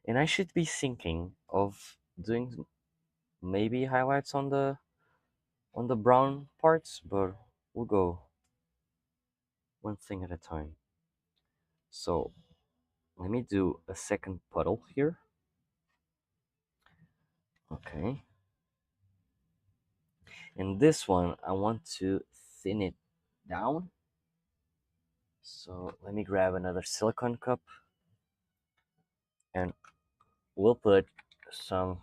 and I should be thinking of doing maybe highlights on the brown parts, but we'll go one thing at a time. So let me do a second puddle here. Okay. And this one, I want to thin it down. So let me grab another silicone cup and we'll put some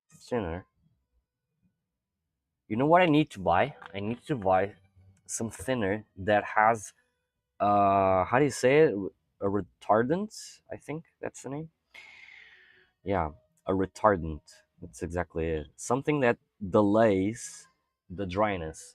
thinner. You know what I need to buy? I need to buy some thinner that has, how do you say it? A retardant, I think that's the name. Yeah, a retardant. That's exactly it. Something that delays the dryness.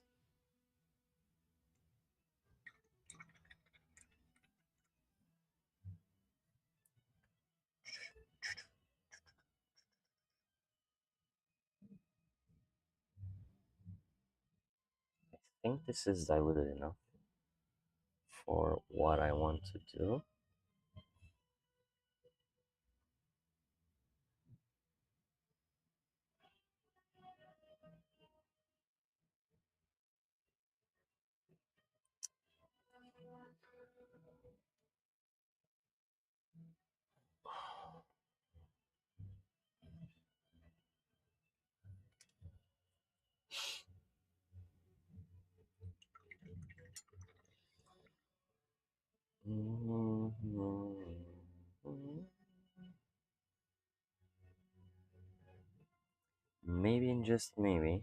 I think this is diluted enough for what I want to do. Maybe and just maybe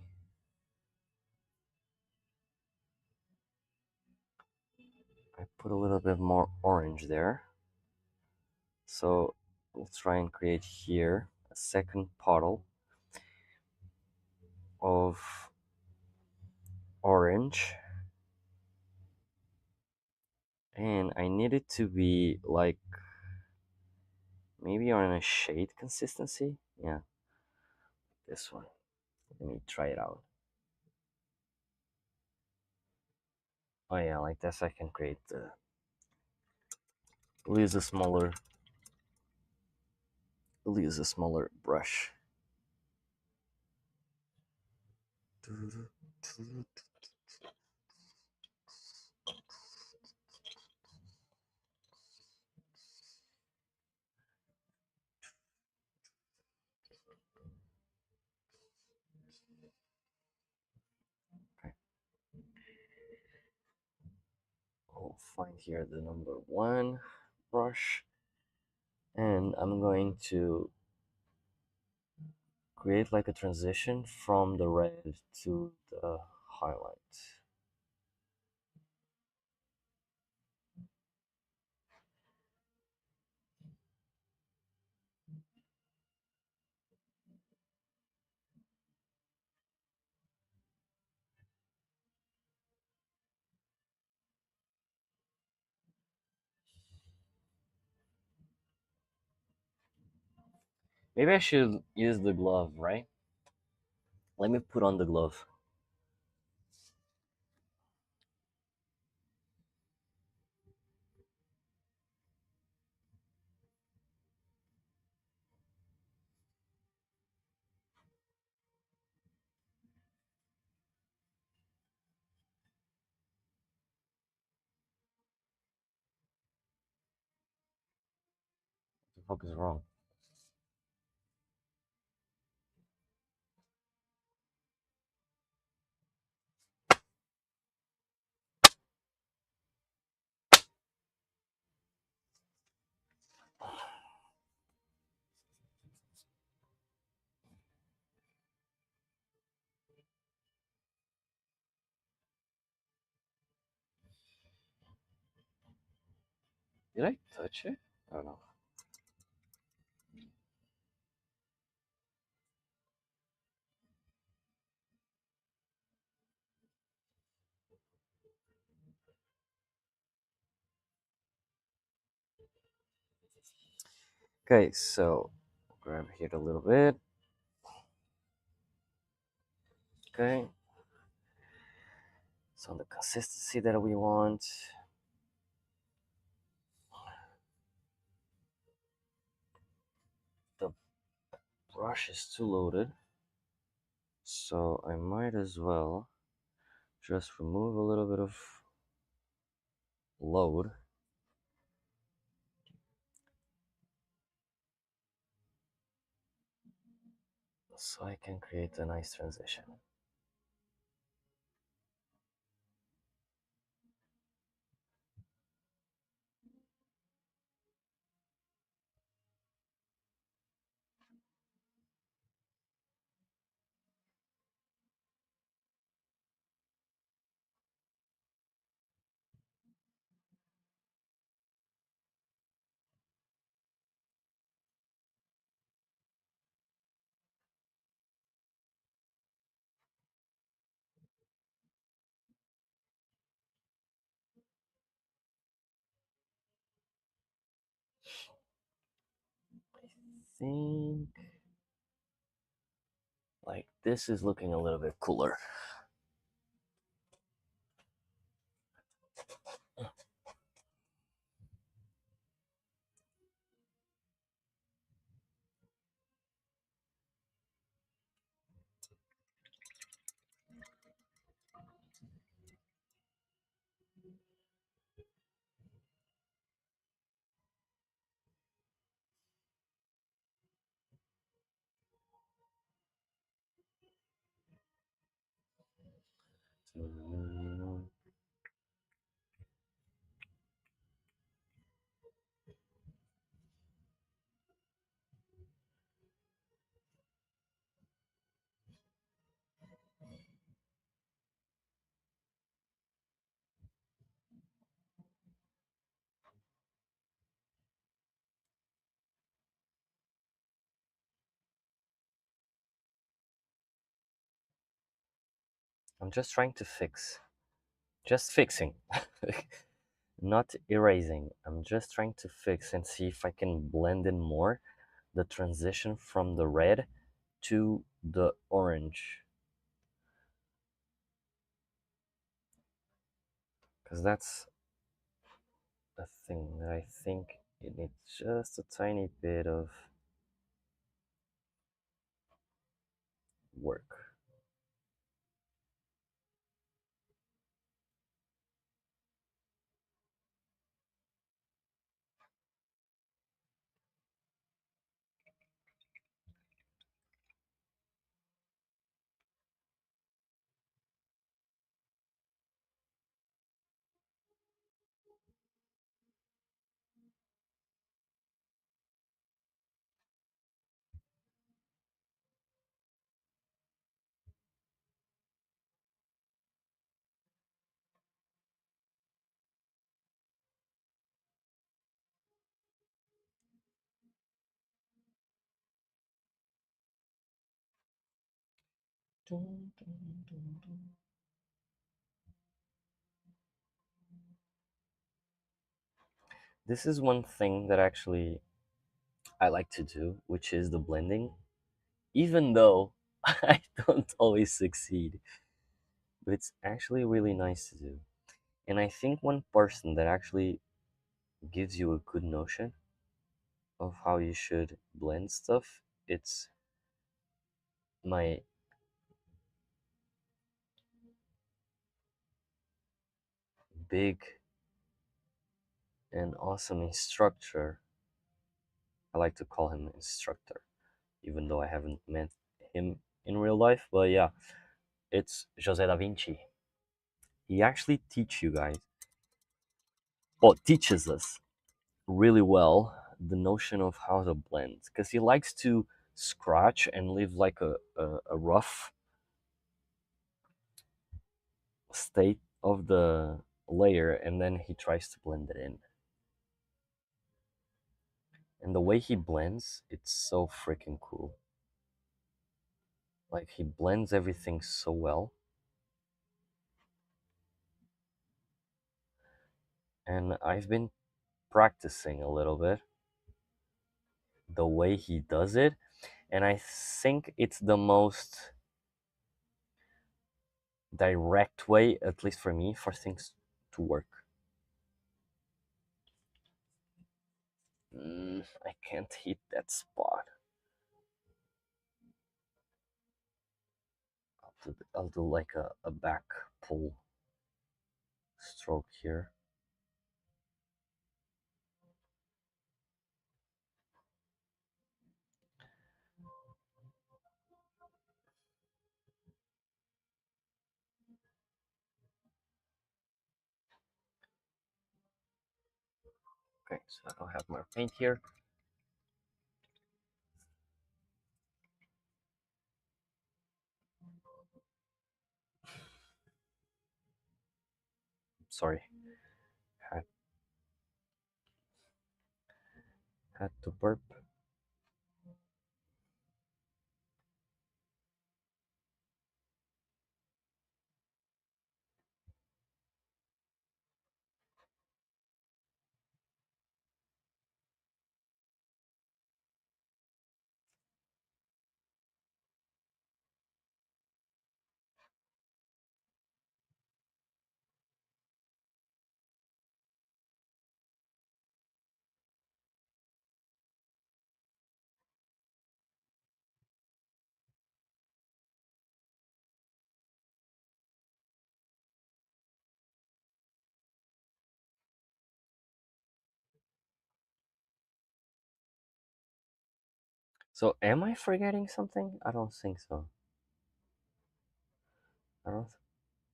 I put a little bit more orange there. So let's try and create here a second puddle of orange. And I need it to be like maybe on a shade consistency. Yeah, this one. Let me try it out. Oh yeah, like this I can create the, we'll use a smaller, brush. Okay. I'll find here the number one brush, and I'm going to create like a transition from the red to the highlight. Maybe I should use the glove, right? Let me put on the glove. fuck is wrong? Did I touch it? I don't know. Okay, so grab it a little bit. Okay. So the consistency that we want. The brush is too loaded. So I might as well just remove a little bit of load. So I can create a nice transition. I think like this is looking a little bit cooler. I'm just trying to fix. Just fixing. Not erasing. I'm just trying to fix and see if I can blend in more the transition from the red to the orange. Because that's a thing that I think it needs just a tiny bit of work. This is one thing that actually I like to do, which is the blending, even though I don't always succeed. But it's actually really nice to do. And I think one person that actually gives you a good notion of how you should blend stuff, it's my big and awesome instructor, I like to call him instructor, even though I haven't met him in real life. But yeah, it's Jose da Vinci. He actually teaches us really well the notion of how to blend, because he likes to scratch and leave like a rough state of the layer, and then he tries to blend it in. And the way he blends, it's so freaking cool. Like, he blends everything so well. And I've been practicing a little bit the way he does it, and I think it's the most direct way, at least for me, for things to work. I can't hit that spot. I'll do like a back pull stroke here. Okay, so I don't have more paint here. Sorry, had had to burp. So am I forgetting something? I don't think so. I don't.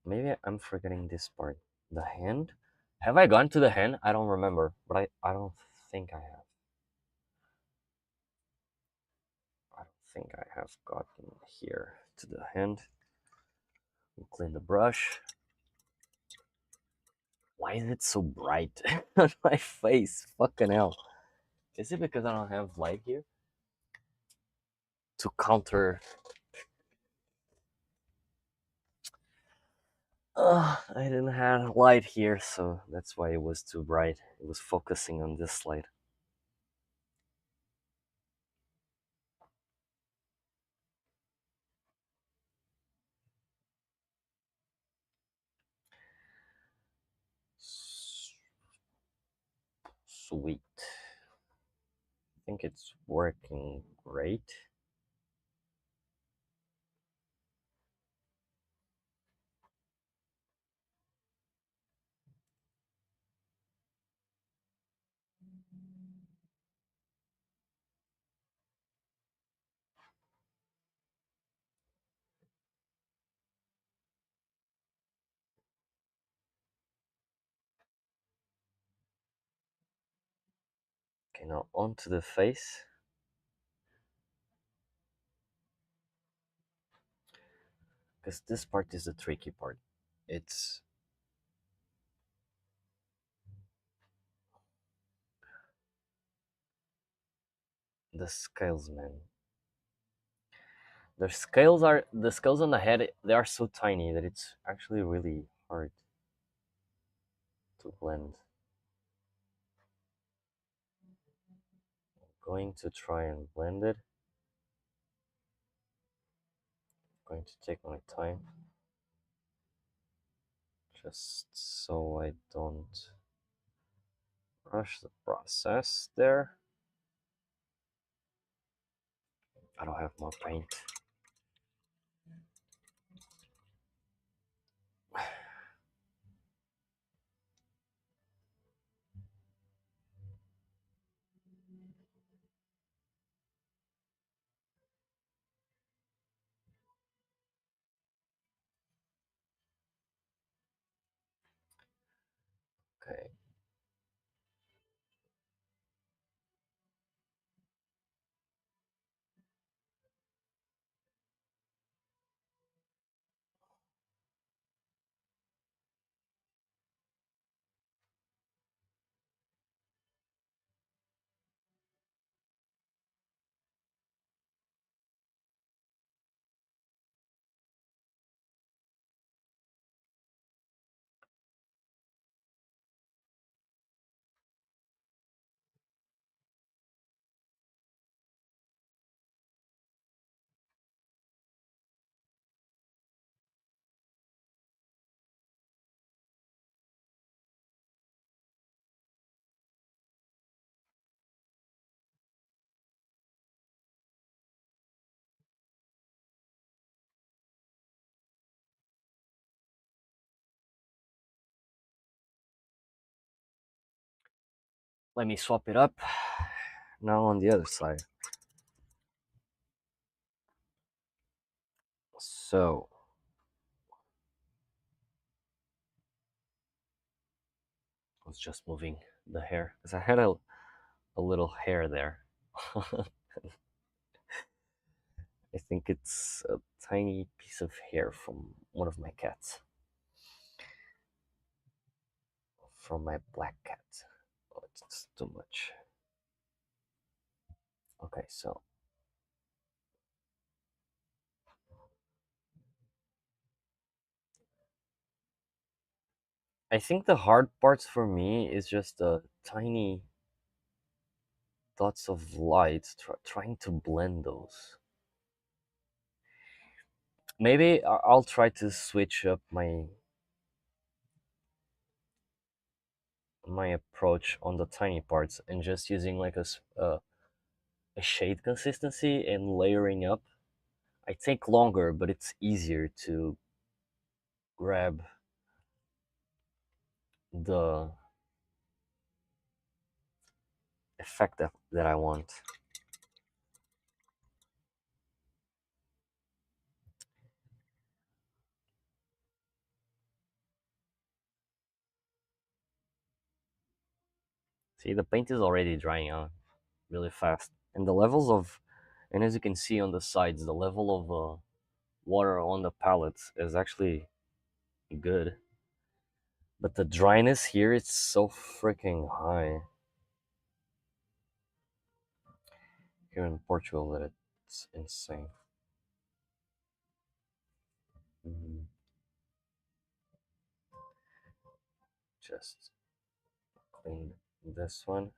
Maybe I'm forgetting this part. The hand. Have I gone to the hand? I don't remember, but I don't think I have. I don't think I have gotten here to the hand. We'll clean the brush. Why is it so bright on my face? Fucking hell. Is it because I don't have light here to counter? I didn't have light here, so that's why it was too bright. It was focusing on this light. Sweet. I think it's working great. Okay, now onto the face. Because this part is the tricky part. It's the scales, man. The scales on the head. They are so tiny that it's actually really hard to blend. Going to try and blend it. Going to take my time, just so I don't rush the process there. I don't have more paint. Let me swap it up. Now on the other side. So I was just moving the hair because I had a little hair there. I think it's a tiny piece of hair from one of my cats, from my black cat. Oh, it's too much. Okay, so I think the hard parts for me is just the tiny dots of light, trying to blend those. Maybe I'll try to switch up my approach on the tiny parts and just using like a shade consistency and layering up. I take longer, but it's easier to grab the effect that I want. See, the paint is already drying out really fast, and the levels of, and as you can see on the sides, the level of water on the palettes is actually good, but the dryness here is so freaking high here in Portugal that it's insane. Mhm. Just clean this one.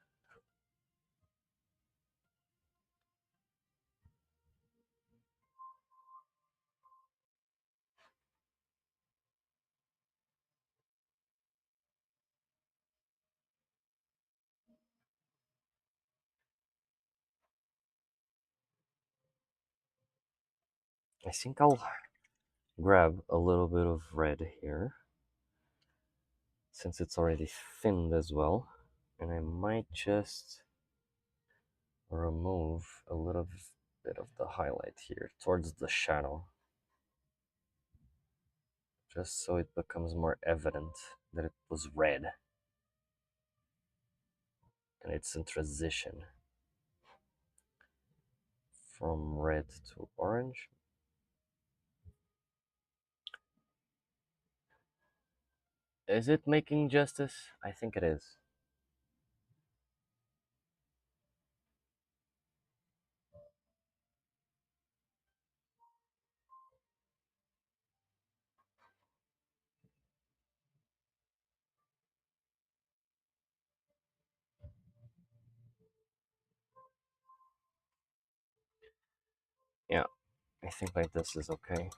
I think I'll grab a little bit of red here since it's already thinned as well, and I might just remove a little bit of the highlight here towards the shadow, just so it becomes more evident that it was red and it's in transition from red to orange. Is it making justice? I think it is. Yeah, I think like this is okay.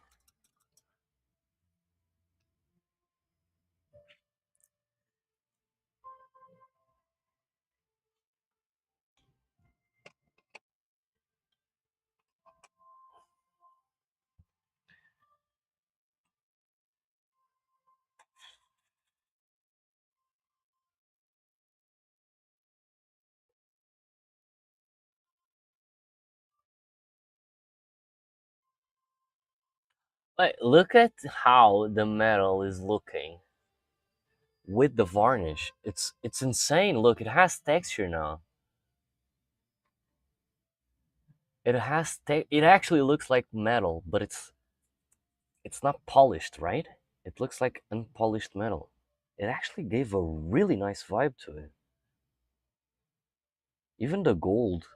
Like, look at how the metal is looking with the varnish. It's insane. Look, it has texture now. It actually looks like metal, but it's not polished, right? It looks like unpolished metal. It actually gave a really nice vibe to it. Even the gold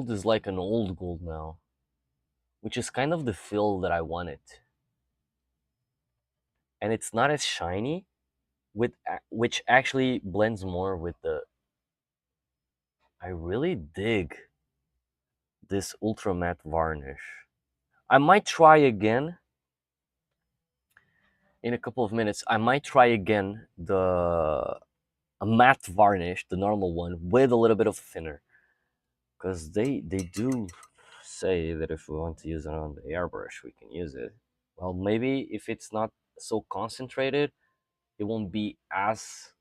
is like an old gold now, which is kind of the feel that I wanted. And it's not as shiny, which actually blends more with the. I really dig this ultra matte varnish. I might try again in a couple of minutes. I might try again the a matte varnish, the normal one, with a little bit of thinner, because they do say that if we want to use it on the airbrush, we can use it. Well, maybe if it's not so concentrated, it won't be as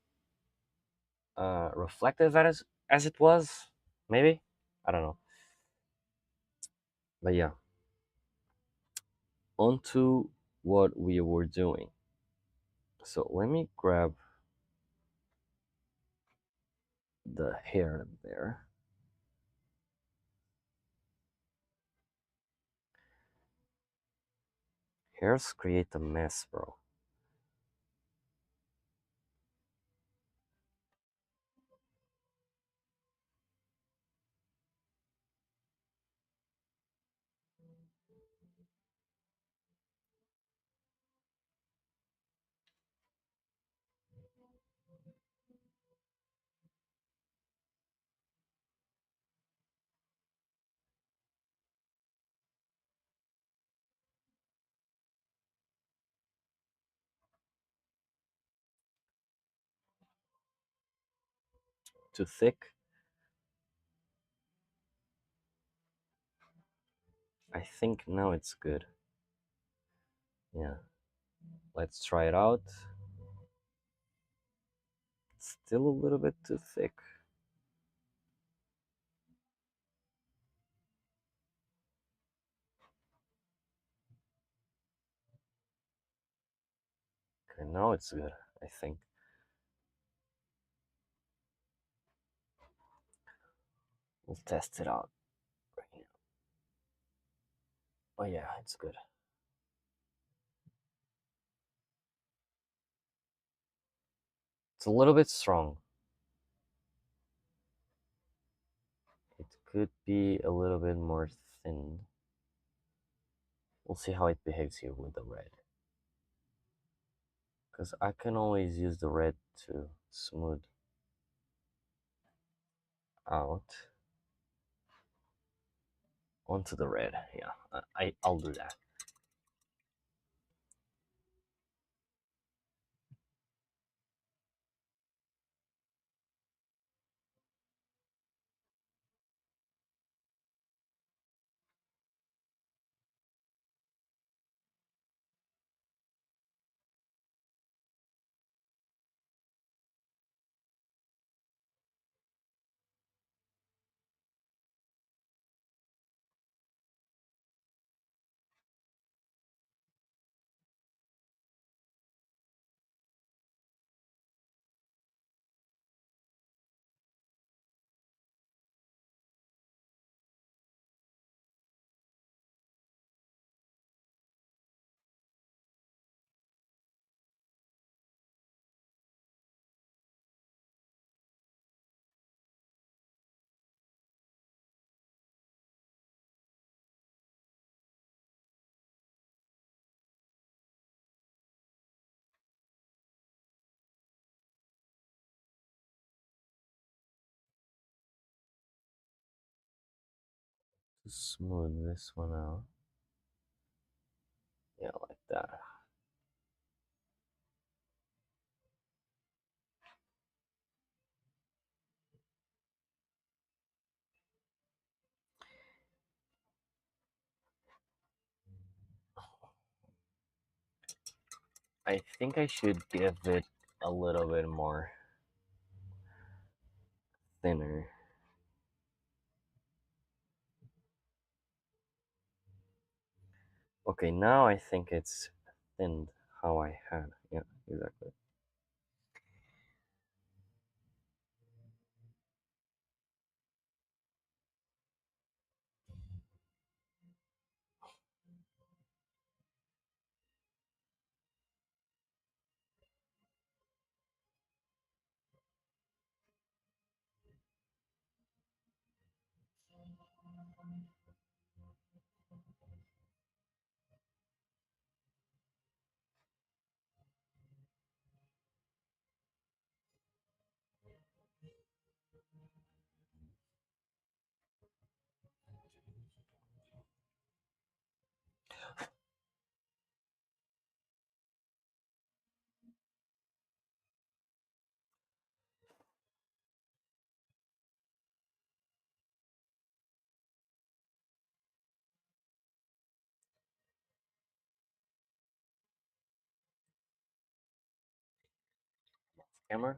reflective as it was. Maybe, I don't know. But yeah, onto what we were doing. So let me grab the hair there. Hairs create a mess, bro. Too thick. I think now it's good. Yeah, let's try it out. Still a little bit too thick. Okay, now it's good, I think. We'll test it out right now. Oh yeah, it's good. It's a little bit strong. It could be a little bit more thin. We'll see how it behaves here with the red. Because I can always use the red to smooth out onto the red. Yeah, I'll do that. To smooth this one out. Yeah, like that. I think I should give it a little bit more thinner. Okay, now I think it's thinned how I had. Yeah, exactly. Camera.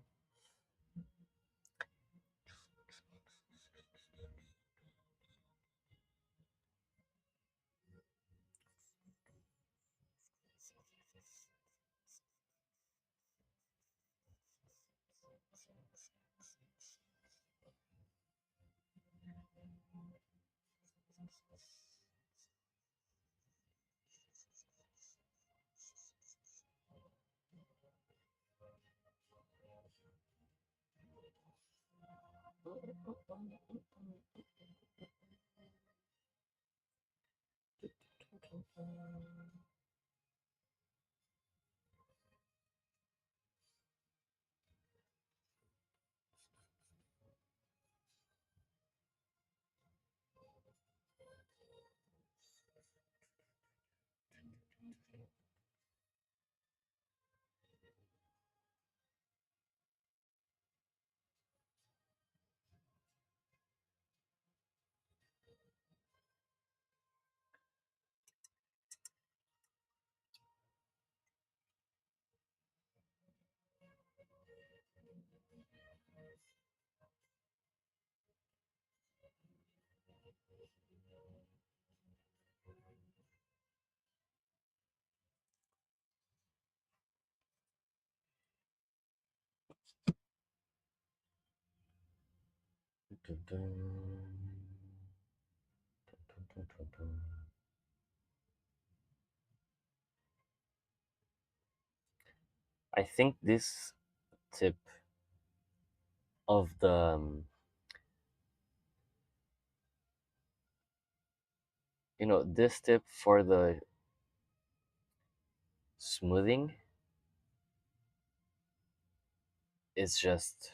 I think this tip of the this tip for the smoothing is just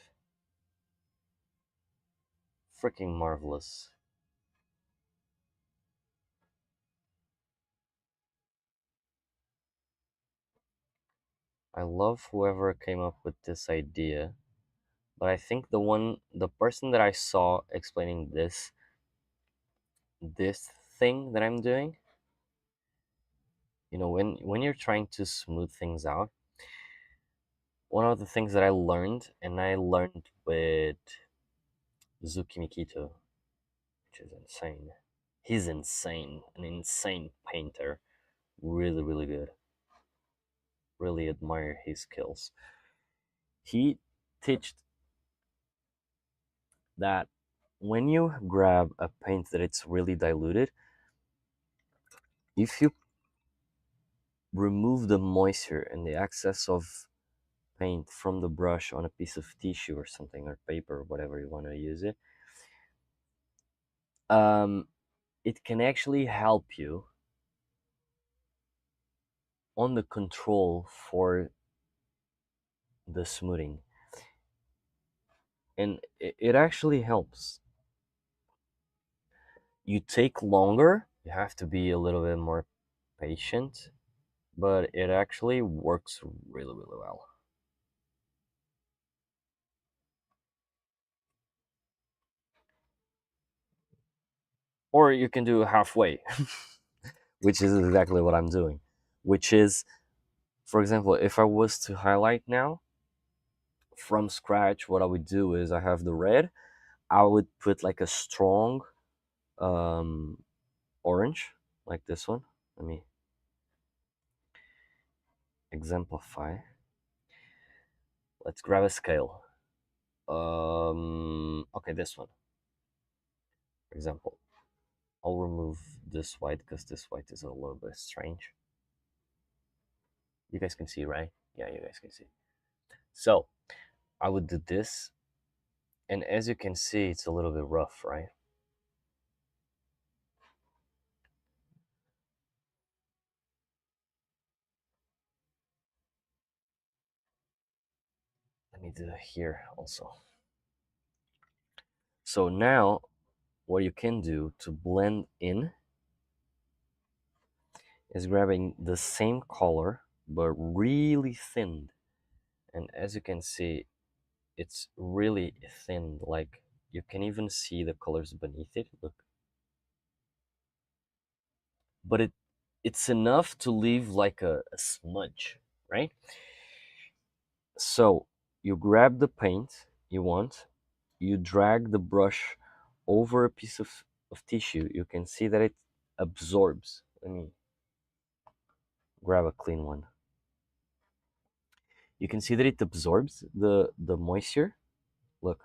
freaking marvelous. I love whoever came up with this idea, but I think the person that I saw explaining this thing that I'm doing, when you're trying to smooth things out, one of the things that I learned, and I learned with Zuki Mikito, which is insane. He's insane, an insane painter, really, really good. Really admire his skills. He teached that when you grab a paint that it's really diluted, if you remove the moisture and the excess of paint from the brush on a piece of tissue or something, or paper, whatever you want to use it, um, it can actually help you on the control for the smoothing, and it actually helps. You take longer, you have to be a little bit more patient, but it actually works really, really well. Or you can do halfway, which is exactly what I'm doing. Which is, for example, if I was to highlight now from scratch, what I would do is I have the red, I would put like a strong um, orange, like this one. Let me exemplify. Let's grab a scale. Okay, this one, for example. I'll remove this white because this white is a little bit strange. You guys can see, right? Yeah, you guys can see. So I would do this, and as you can see, it's a little bit rough, right? Let me do it here also. So now, what you can do to blend in is grabbing the same color, but really thin. And as you can see, it's really thin, like you can even see the colors beneath it. Look. But it's enough to leave like a smudge, right? So you grab the paint you want, you drag the brush over a piece of tissue. You can see that it absorbs. Let me grab a clean one. You can see that it absorbs the moisture. Look.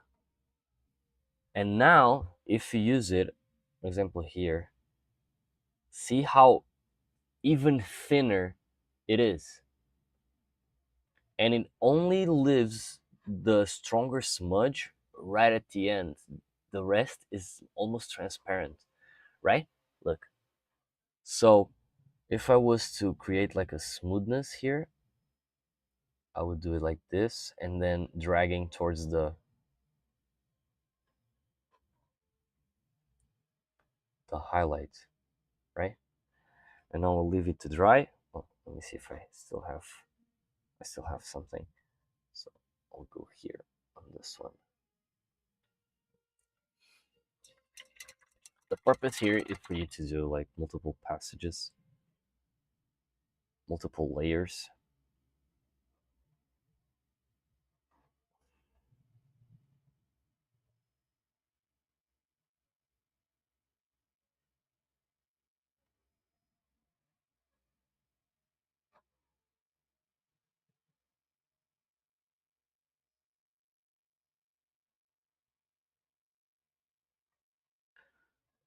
And now if you use it, for example here, See how even thinner it is. And it only leaves the stronger smudge right at the end. The rest is almost transparent, right? Look. So if I was to create like a smoothness here, I would do it like this and then dragging towards the highlight, right? And I will leave it to dry. Oh, let me see if I still have something. So I'll go here on this one. The purpose here is for you to do like multiple passages, multiple layers.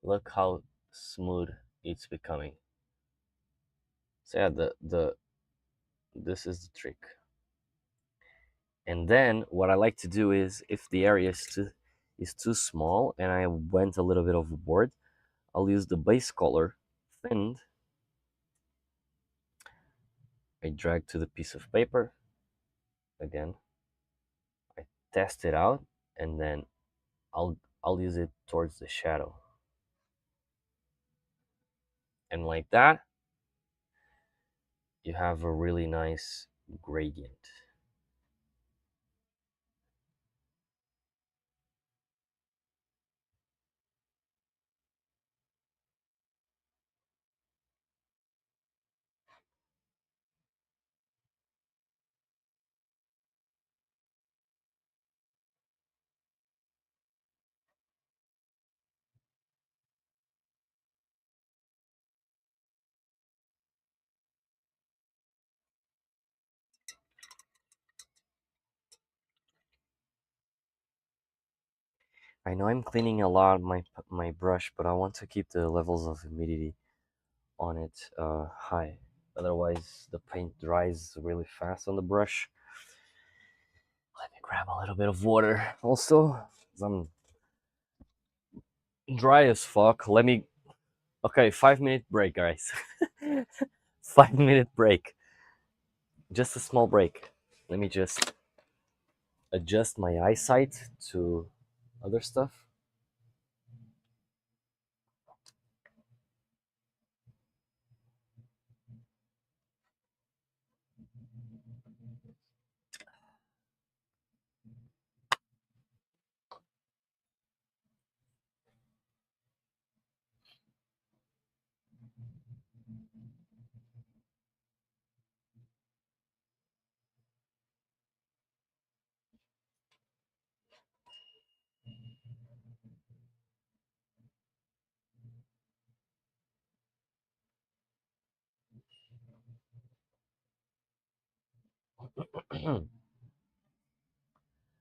Look how smooth it's becoming. So yeah, the this is the trick. And then what I like to do is if the area is too small and I went a little bit overboard, I'll use the base color thinned. I drag to the piece of paper again. I test it out and then I'll use it towards the shadow. And like that, you have a really nice gradient. I know I'm cleaning a lot my brush, but I want to keep the levels of humidity on it high. Otherwise, the paint dries really fast on the brush. Let me grab a little bit of water also. 'Cause I'm dry as fuck. Let me. Okay, 5 minute break, guys. 5 minute break. Just a small break. Let me just adjust my eyesight to other stuff.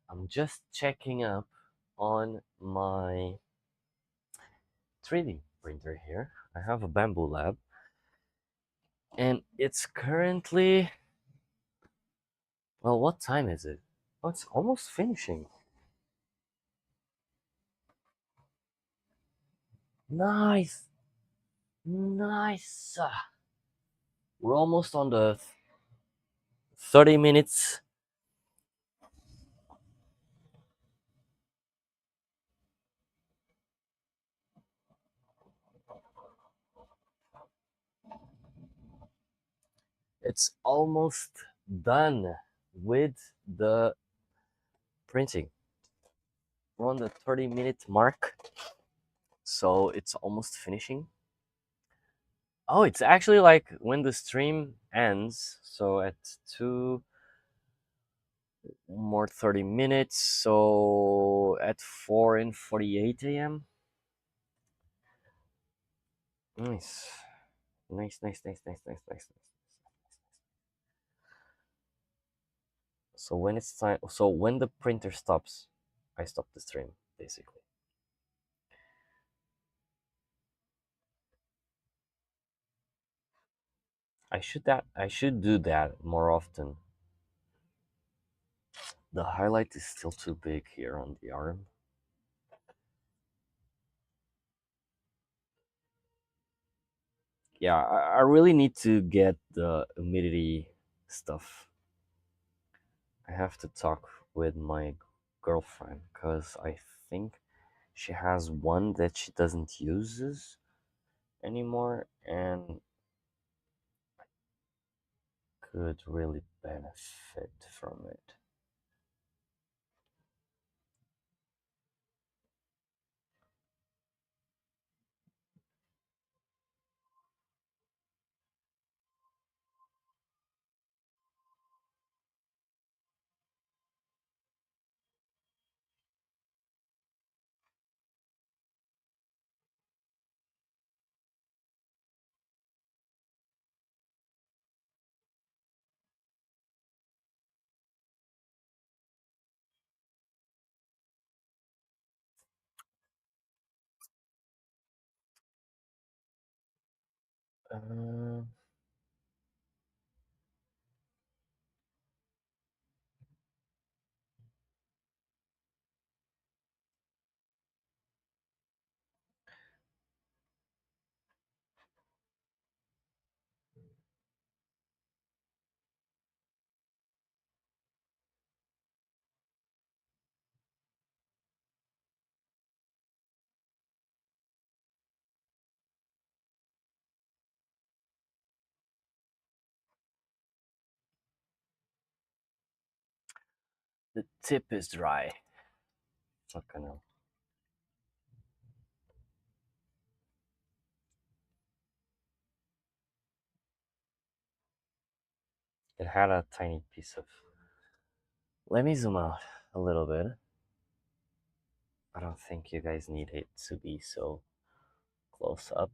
I'm just checking up on my 3D printer here. I have a Bamboo Lab, and it's currently, well, what time is it? Oh, it's almost finishing. Nice, nice. We're almost on the 30 minutes. It's almost done with the printing. We're on the 30-minute mark, so it's almost finishing. Oh, it's actually like when the stream ends, so at 2 more 30 minutes, so at 4:48 a.m. Nice. Nice, nice, nice, nice, nice, nice, nice. So when it's time, so when the printer stops, I stop the stream, basically. I should do that more often. The highlight is still too big here on the arm. Yeah, I really need to get the humidity stuff. I have to talk with my girlfriend because I think she has one that she doesn't use anymore and could really benefit from it. Uh, the tip is dry. It's not gonna. It had a tiny piece of. Let me zoom out a little bit. I don't think you guys need it to be so close up.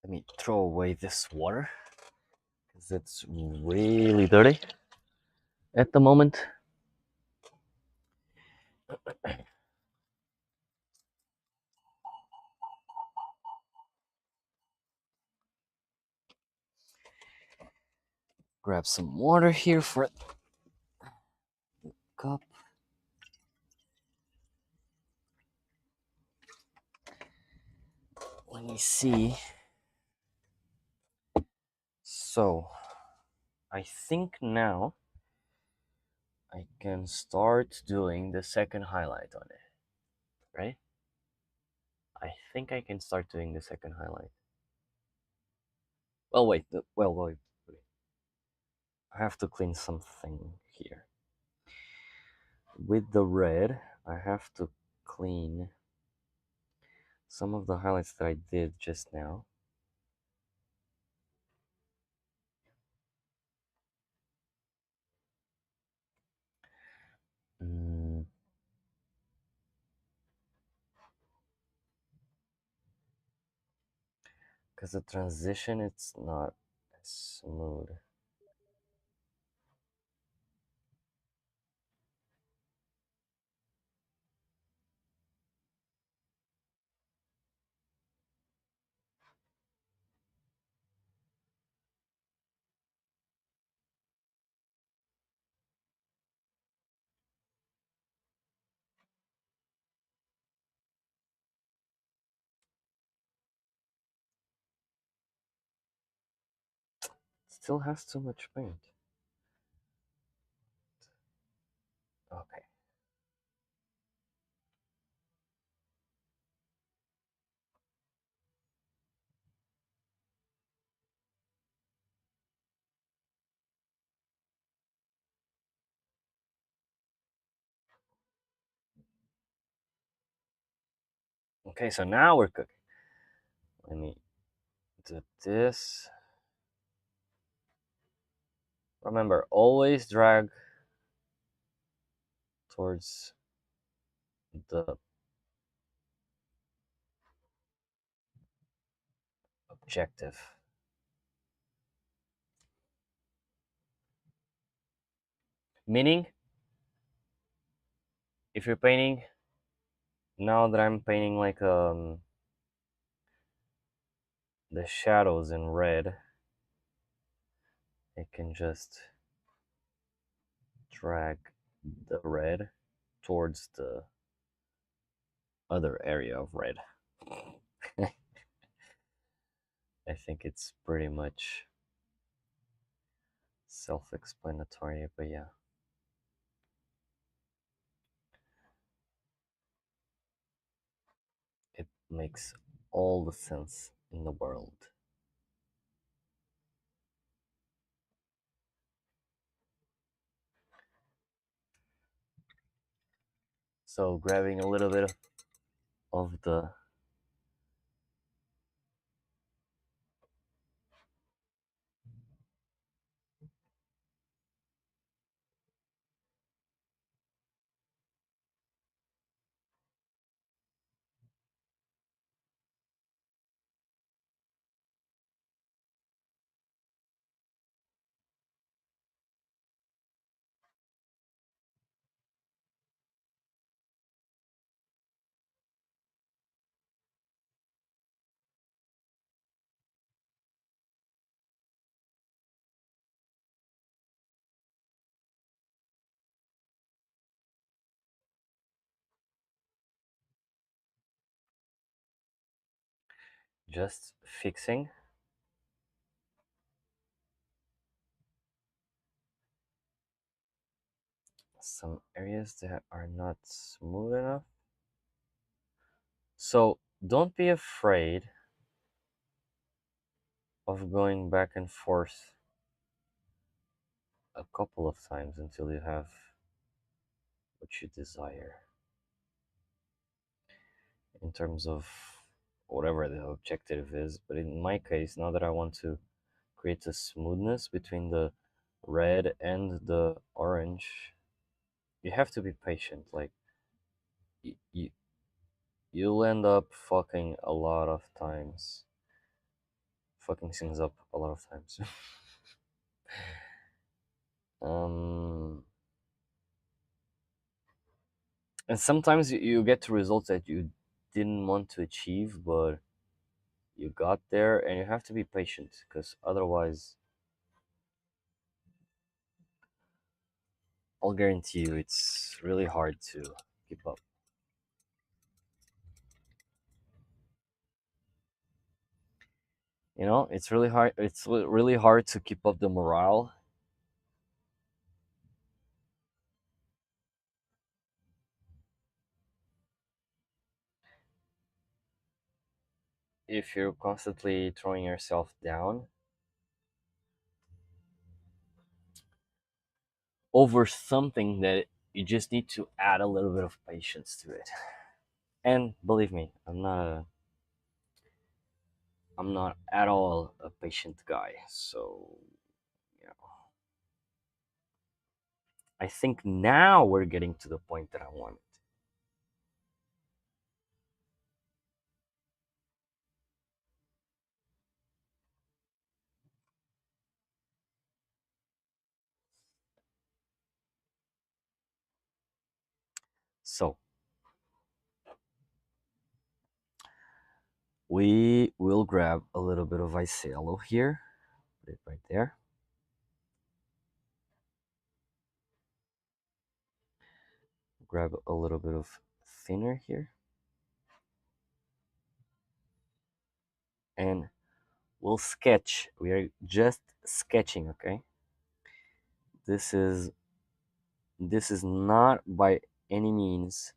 Let me throw away this water because it's really dirty at the moment. Grab some water here for a cup. Let me see. So, I think now I can start doing the second highlight on it, right? I think I can start doing the second highlight. Well, wait. Wait. I have to clean something here. With the red, I have to clean some of the highlights that I did just now. Because the transition, it's not smooth. Still has too much paint. Okay. Okay, so now we're cooking. Let me do this. Remember, always drag towards the objective. Meaning, if you're painting, now that I'm painting like the shadows in red, I can just drag the red towards the other area of red. I think it's pretty much self-explanatory, but yeah. It makes all the sense in the world. So grabbing a little bit of the just fixing some areas that are not smooth enough. So don't be afraid of going back and forth a couple of times until you have what you desire in terms of whatever the objective is. But in my case, now that I want to create a smoothness between the red and the orange, you have to be patient. Like you'll end up fucking a lot of times fucking things up a lot of times. um, and sometimes you get to results that you didn't want to achieve, but you got there, and you have to be patient because otherwise, I'll guarantee you, it's really hard to keep up. You know, it's really hard. It's really hard to keep up the morale if you're constantly throwing yourself down over something that you just need to add a little bit of patience to it. And believe me, I'm not at all a patient guy. So, yeah. I think now we're getting to the point that I wanted. So, we will grab a little bit of Icello here. Put it right there. Grab a little bit of thinner here. And we'll sketch. We are just sketching, okay? This is this is not by any means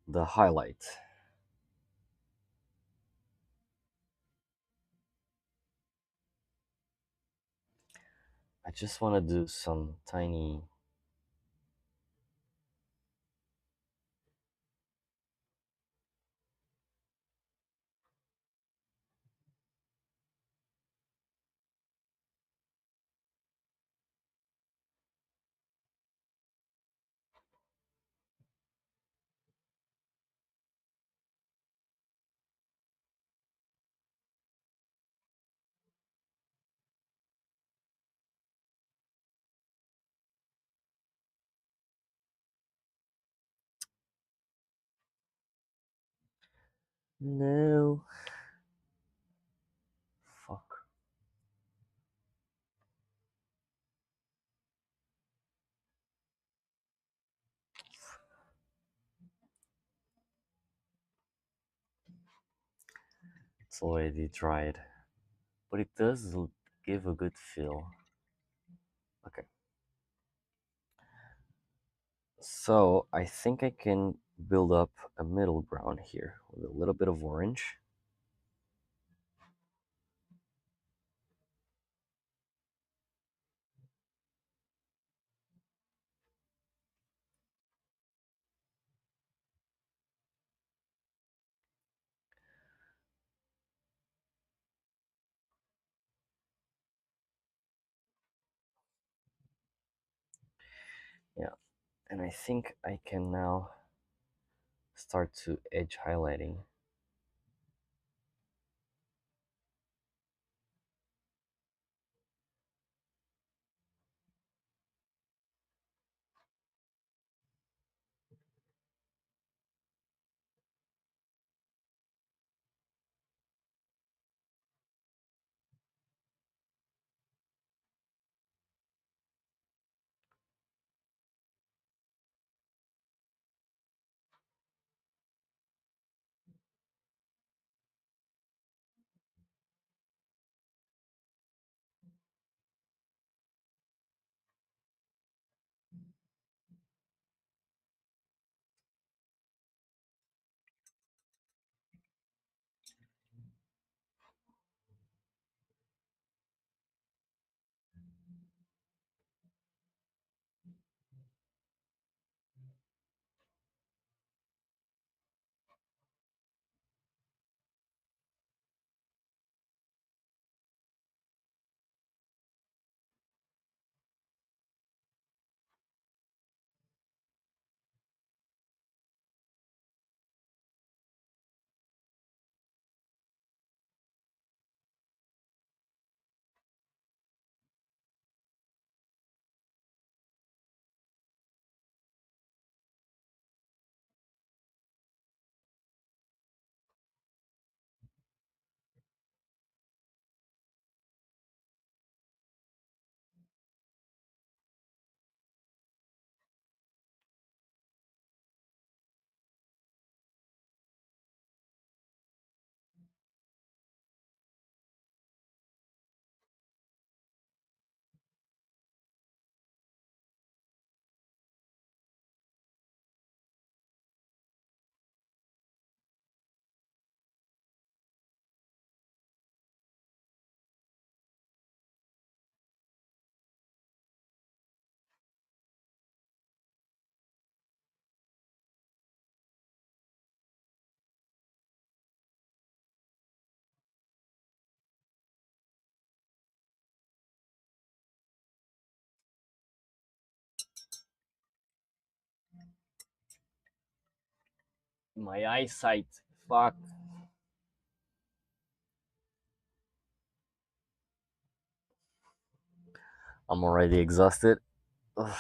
the highlight. I just want to do some tiny. No. Fuck. It's already dried. But it does give a good feel. Okay. So I think I can build up a middle ground here with a little bit of orange. Yeah. And I think I can now start to edge highlighting. My eyesight. Fuck. I'm already exhausted. Ugh.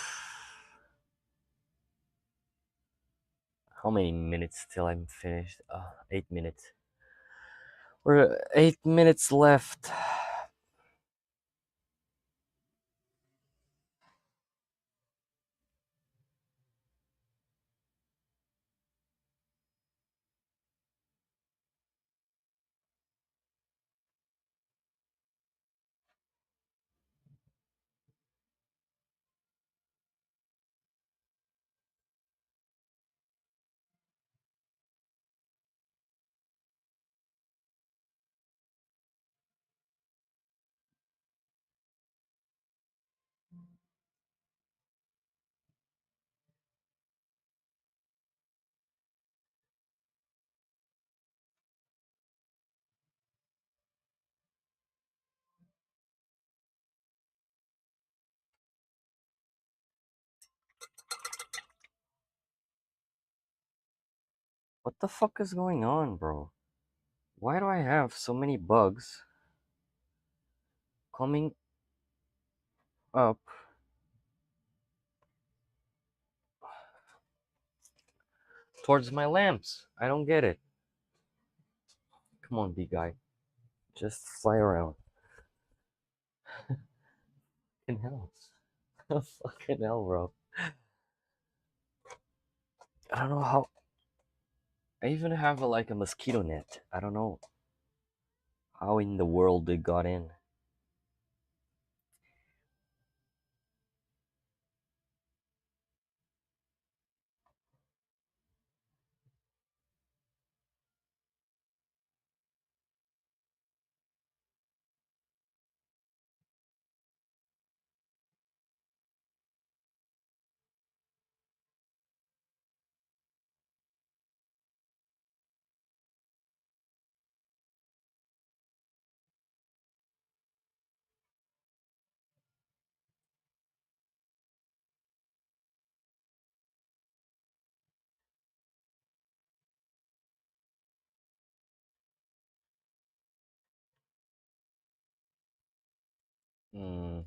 How many minutes till I'm finished? 8 minutes. We're 8 minutes left. What the fuck is going on, bro? Why do I have so many bugs coming up towards my lamps? I don't get it. Come on, big guy. Just fly around. Fucking hell. Fucking hell, bro. I don't know how. I even have like a mosquito net. I don't know how in the world they got in. Hmm.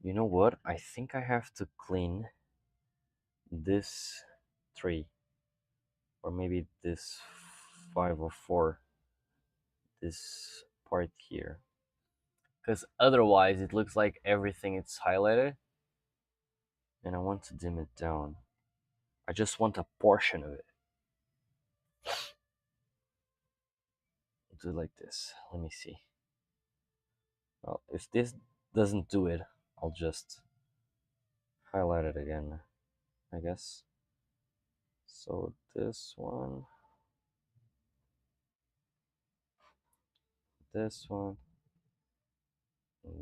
You know what? I think I have to clean this tree, or maybe this five or four, this part here. Because otherwise, it looks like everything is highlighted, and I want to dim it down. I just want a portion of it. Do it like this. Let me see. Well, if this doesn't do it, I'll just highlight it again, I guess. So this one, and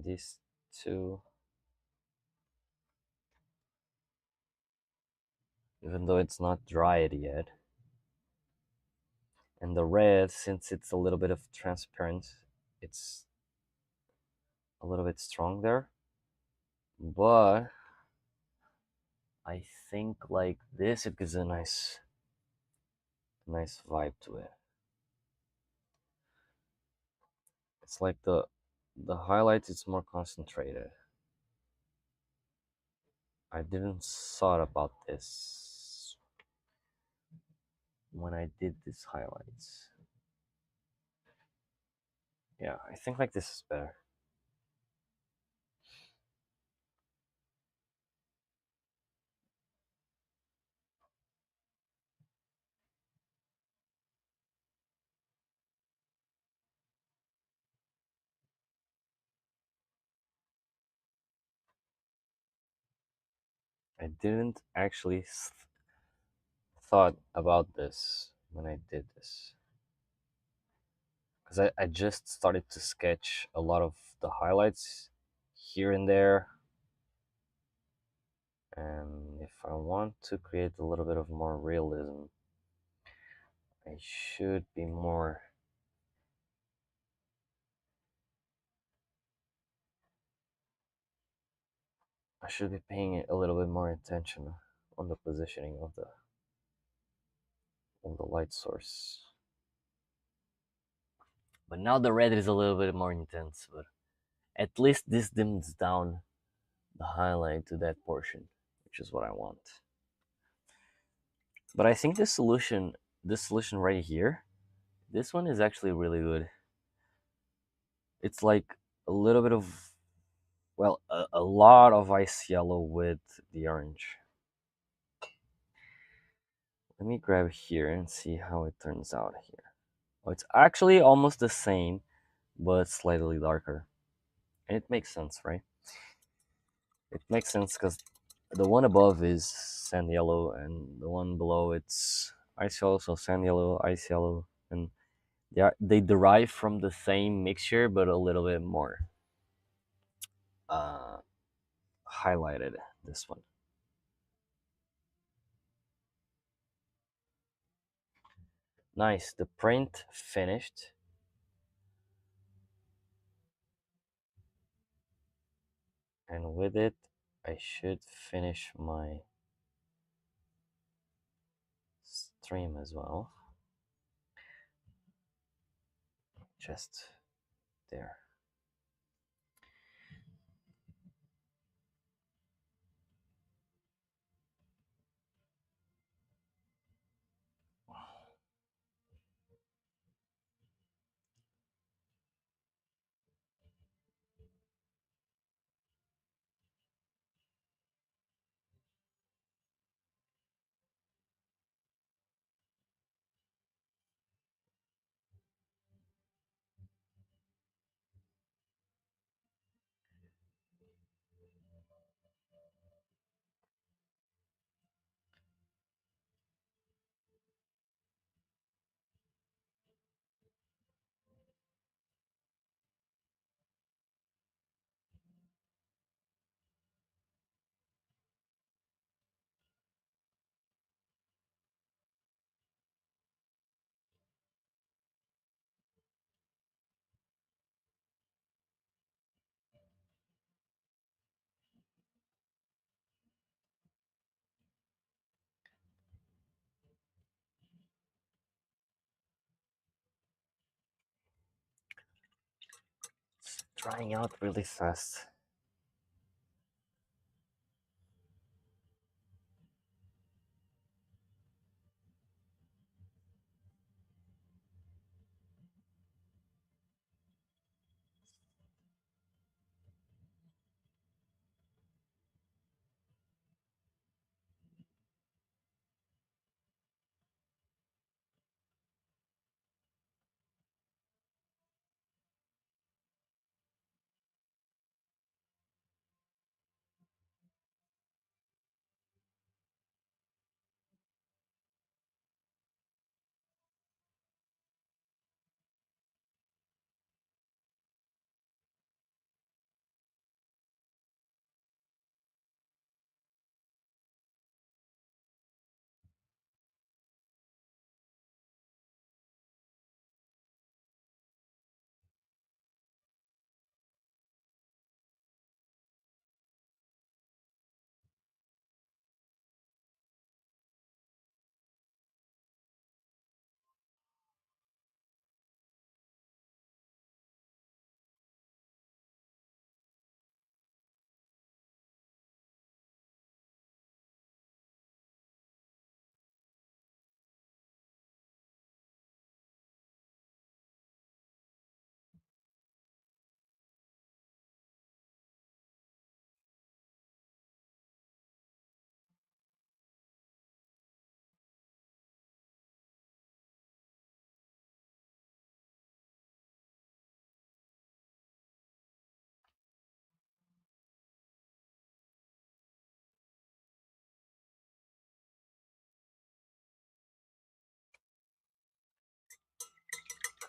these two, even though it's not dried yet. And the red, since it's a little bit of transparent, it's a little bit strong there. But I think like this, it gives a nice vibe to it. It's like the highlights, it's more concentrated. I didn't thought about this when I did these highlights. Yeah, I think like this is better. I didn't actually thought about this when I did this. Because I just started to sketch a lot of the highlights here and there. And if I want to create a little bit of more realism, I should be more I should be paying a little bit more attention on the positioning of the light source. But now the red is a little bit more intense, but at least this dims down the highlight to that portion, which is what I want. But I think this solution right here, this one is actually really good. It's like a little bit of, well, a lot of ice yellow with the orange. Let me grab here and see how it turns out here. Oh, it's actually almost the same, but slightly darker. And it makes sense, right? It makes sense because the one above is sand yellow, and the one below it's ice yellow, so sand yellow, ice yellow, and they derive from the same mixture, but a little bit more uh, highlighted. This one. Nice. The print finished. And with it, I should finish my stream as well. Just there. It's drying out really fast.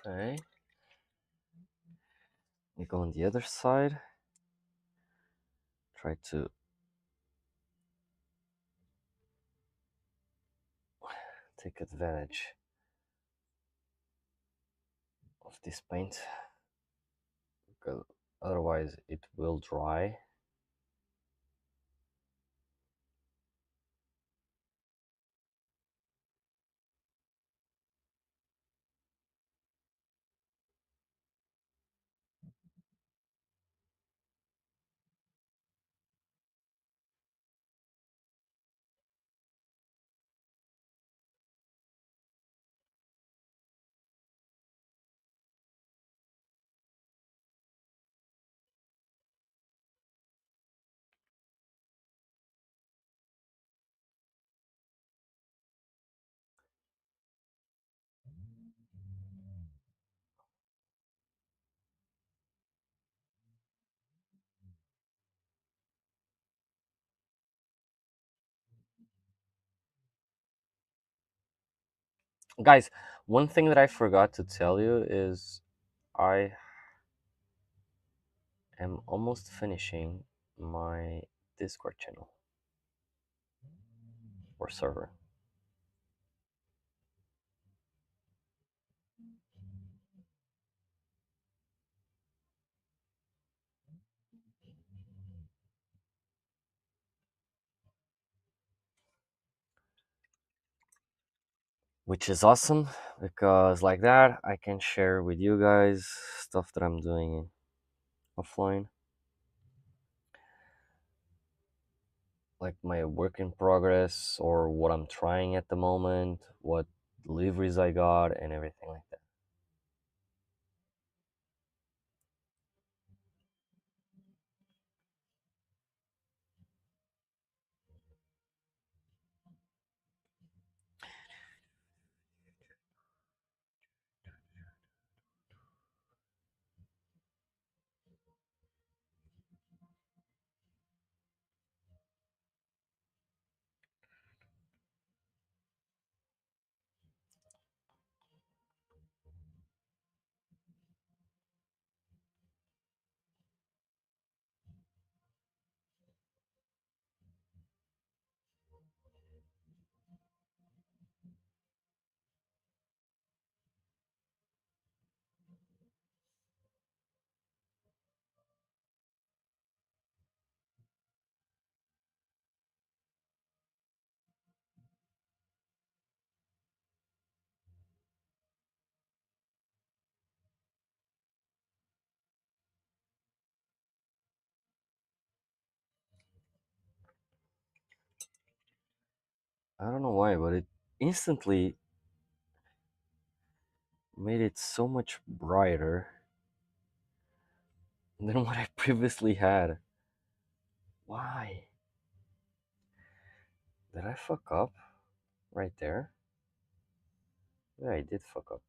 Okay. You go on the other side. Try to take advantage of this paint, because otherwise it will dry. Guys, one thing that I forgot to tell you is I am almost finishing my Discord channel or server, which is awesome because like that I can share with you guys stuff that I'm doing offline, like my work in progress or what I'm trying at the moment, what deliveries I got, and everything like that. I don't know why, but it instantly made it so much brighter than what I previously had. Why? Did I fuck up right there? Yeah, I did fuck up.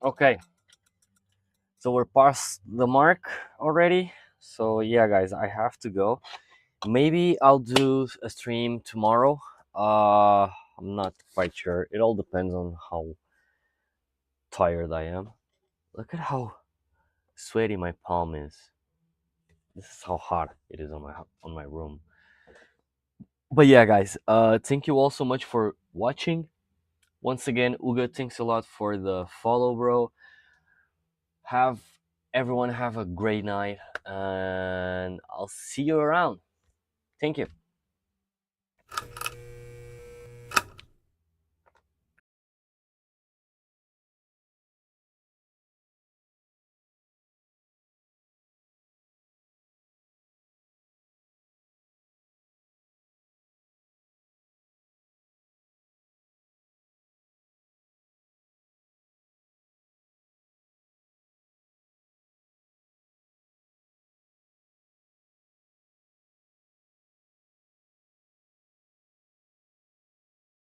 Okay, so we're past the mark already. So yeah, guys, I have to go. Maybe I'll do a stream tomorrow. I'm not quite sure. It all depends on how tired I am. Look at how sweaty my palm is. This is how hot it is on my room. But yeah, guys, thank you all so much for watching. Once again, Uga, thanks a lot for the follow, bro. Have everyone have a great night, and I'll see you around. Thank you.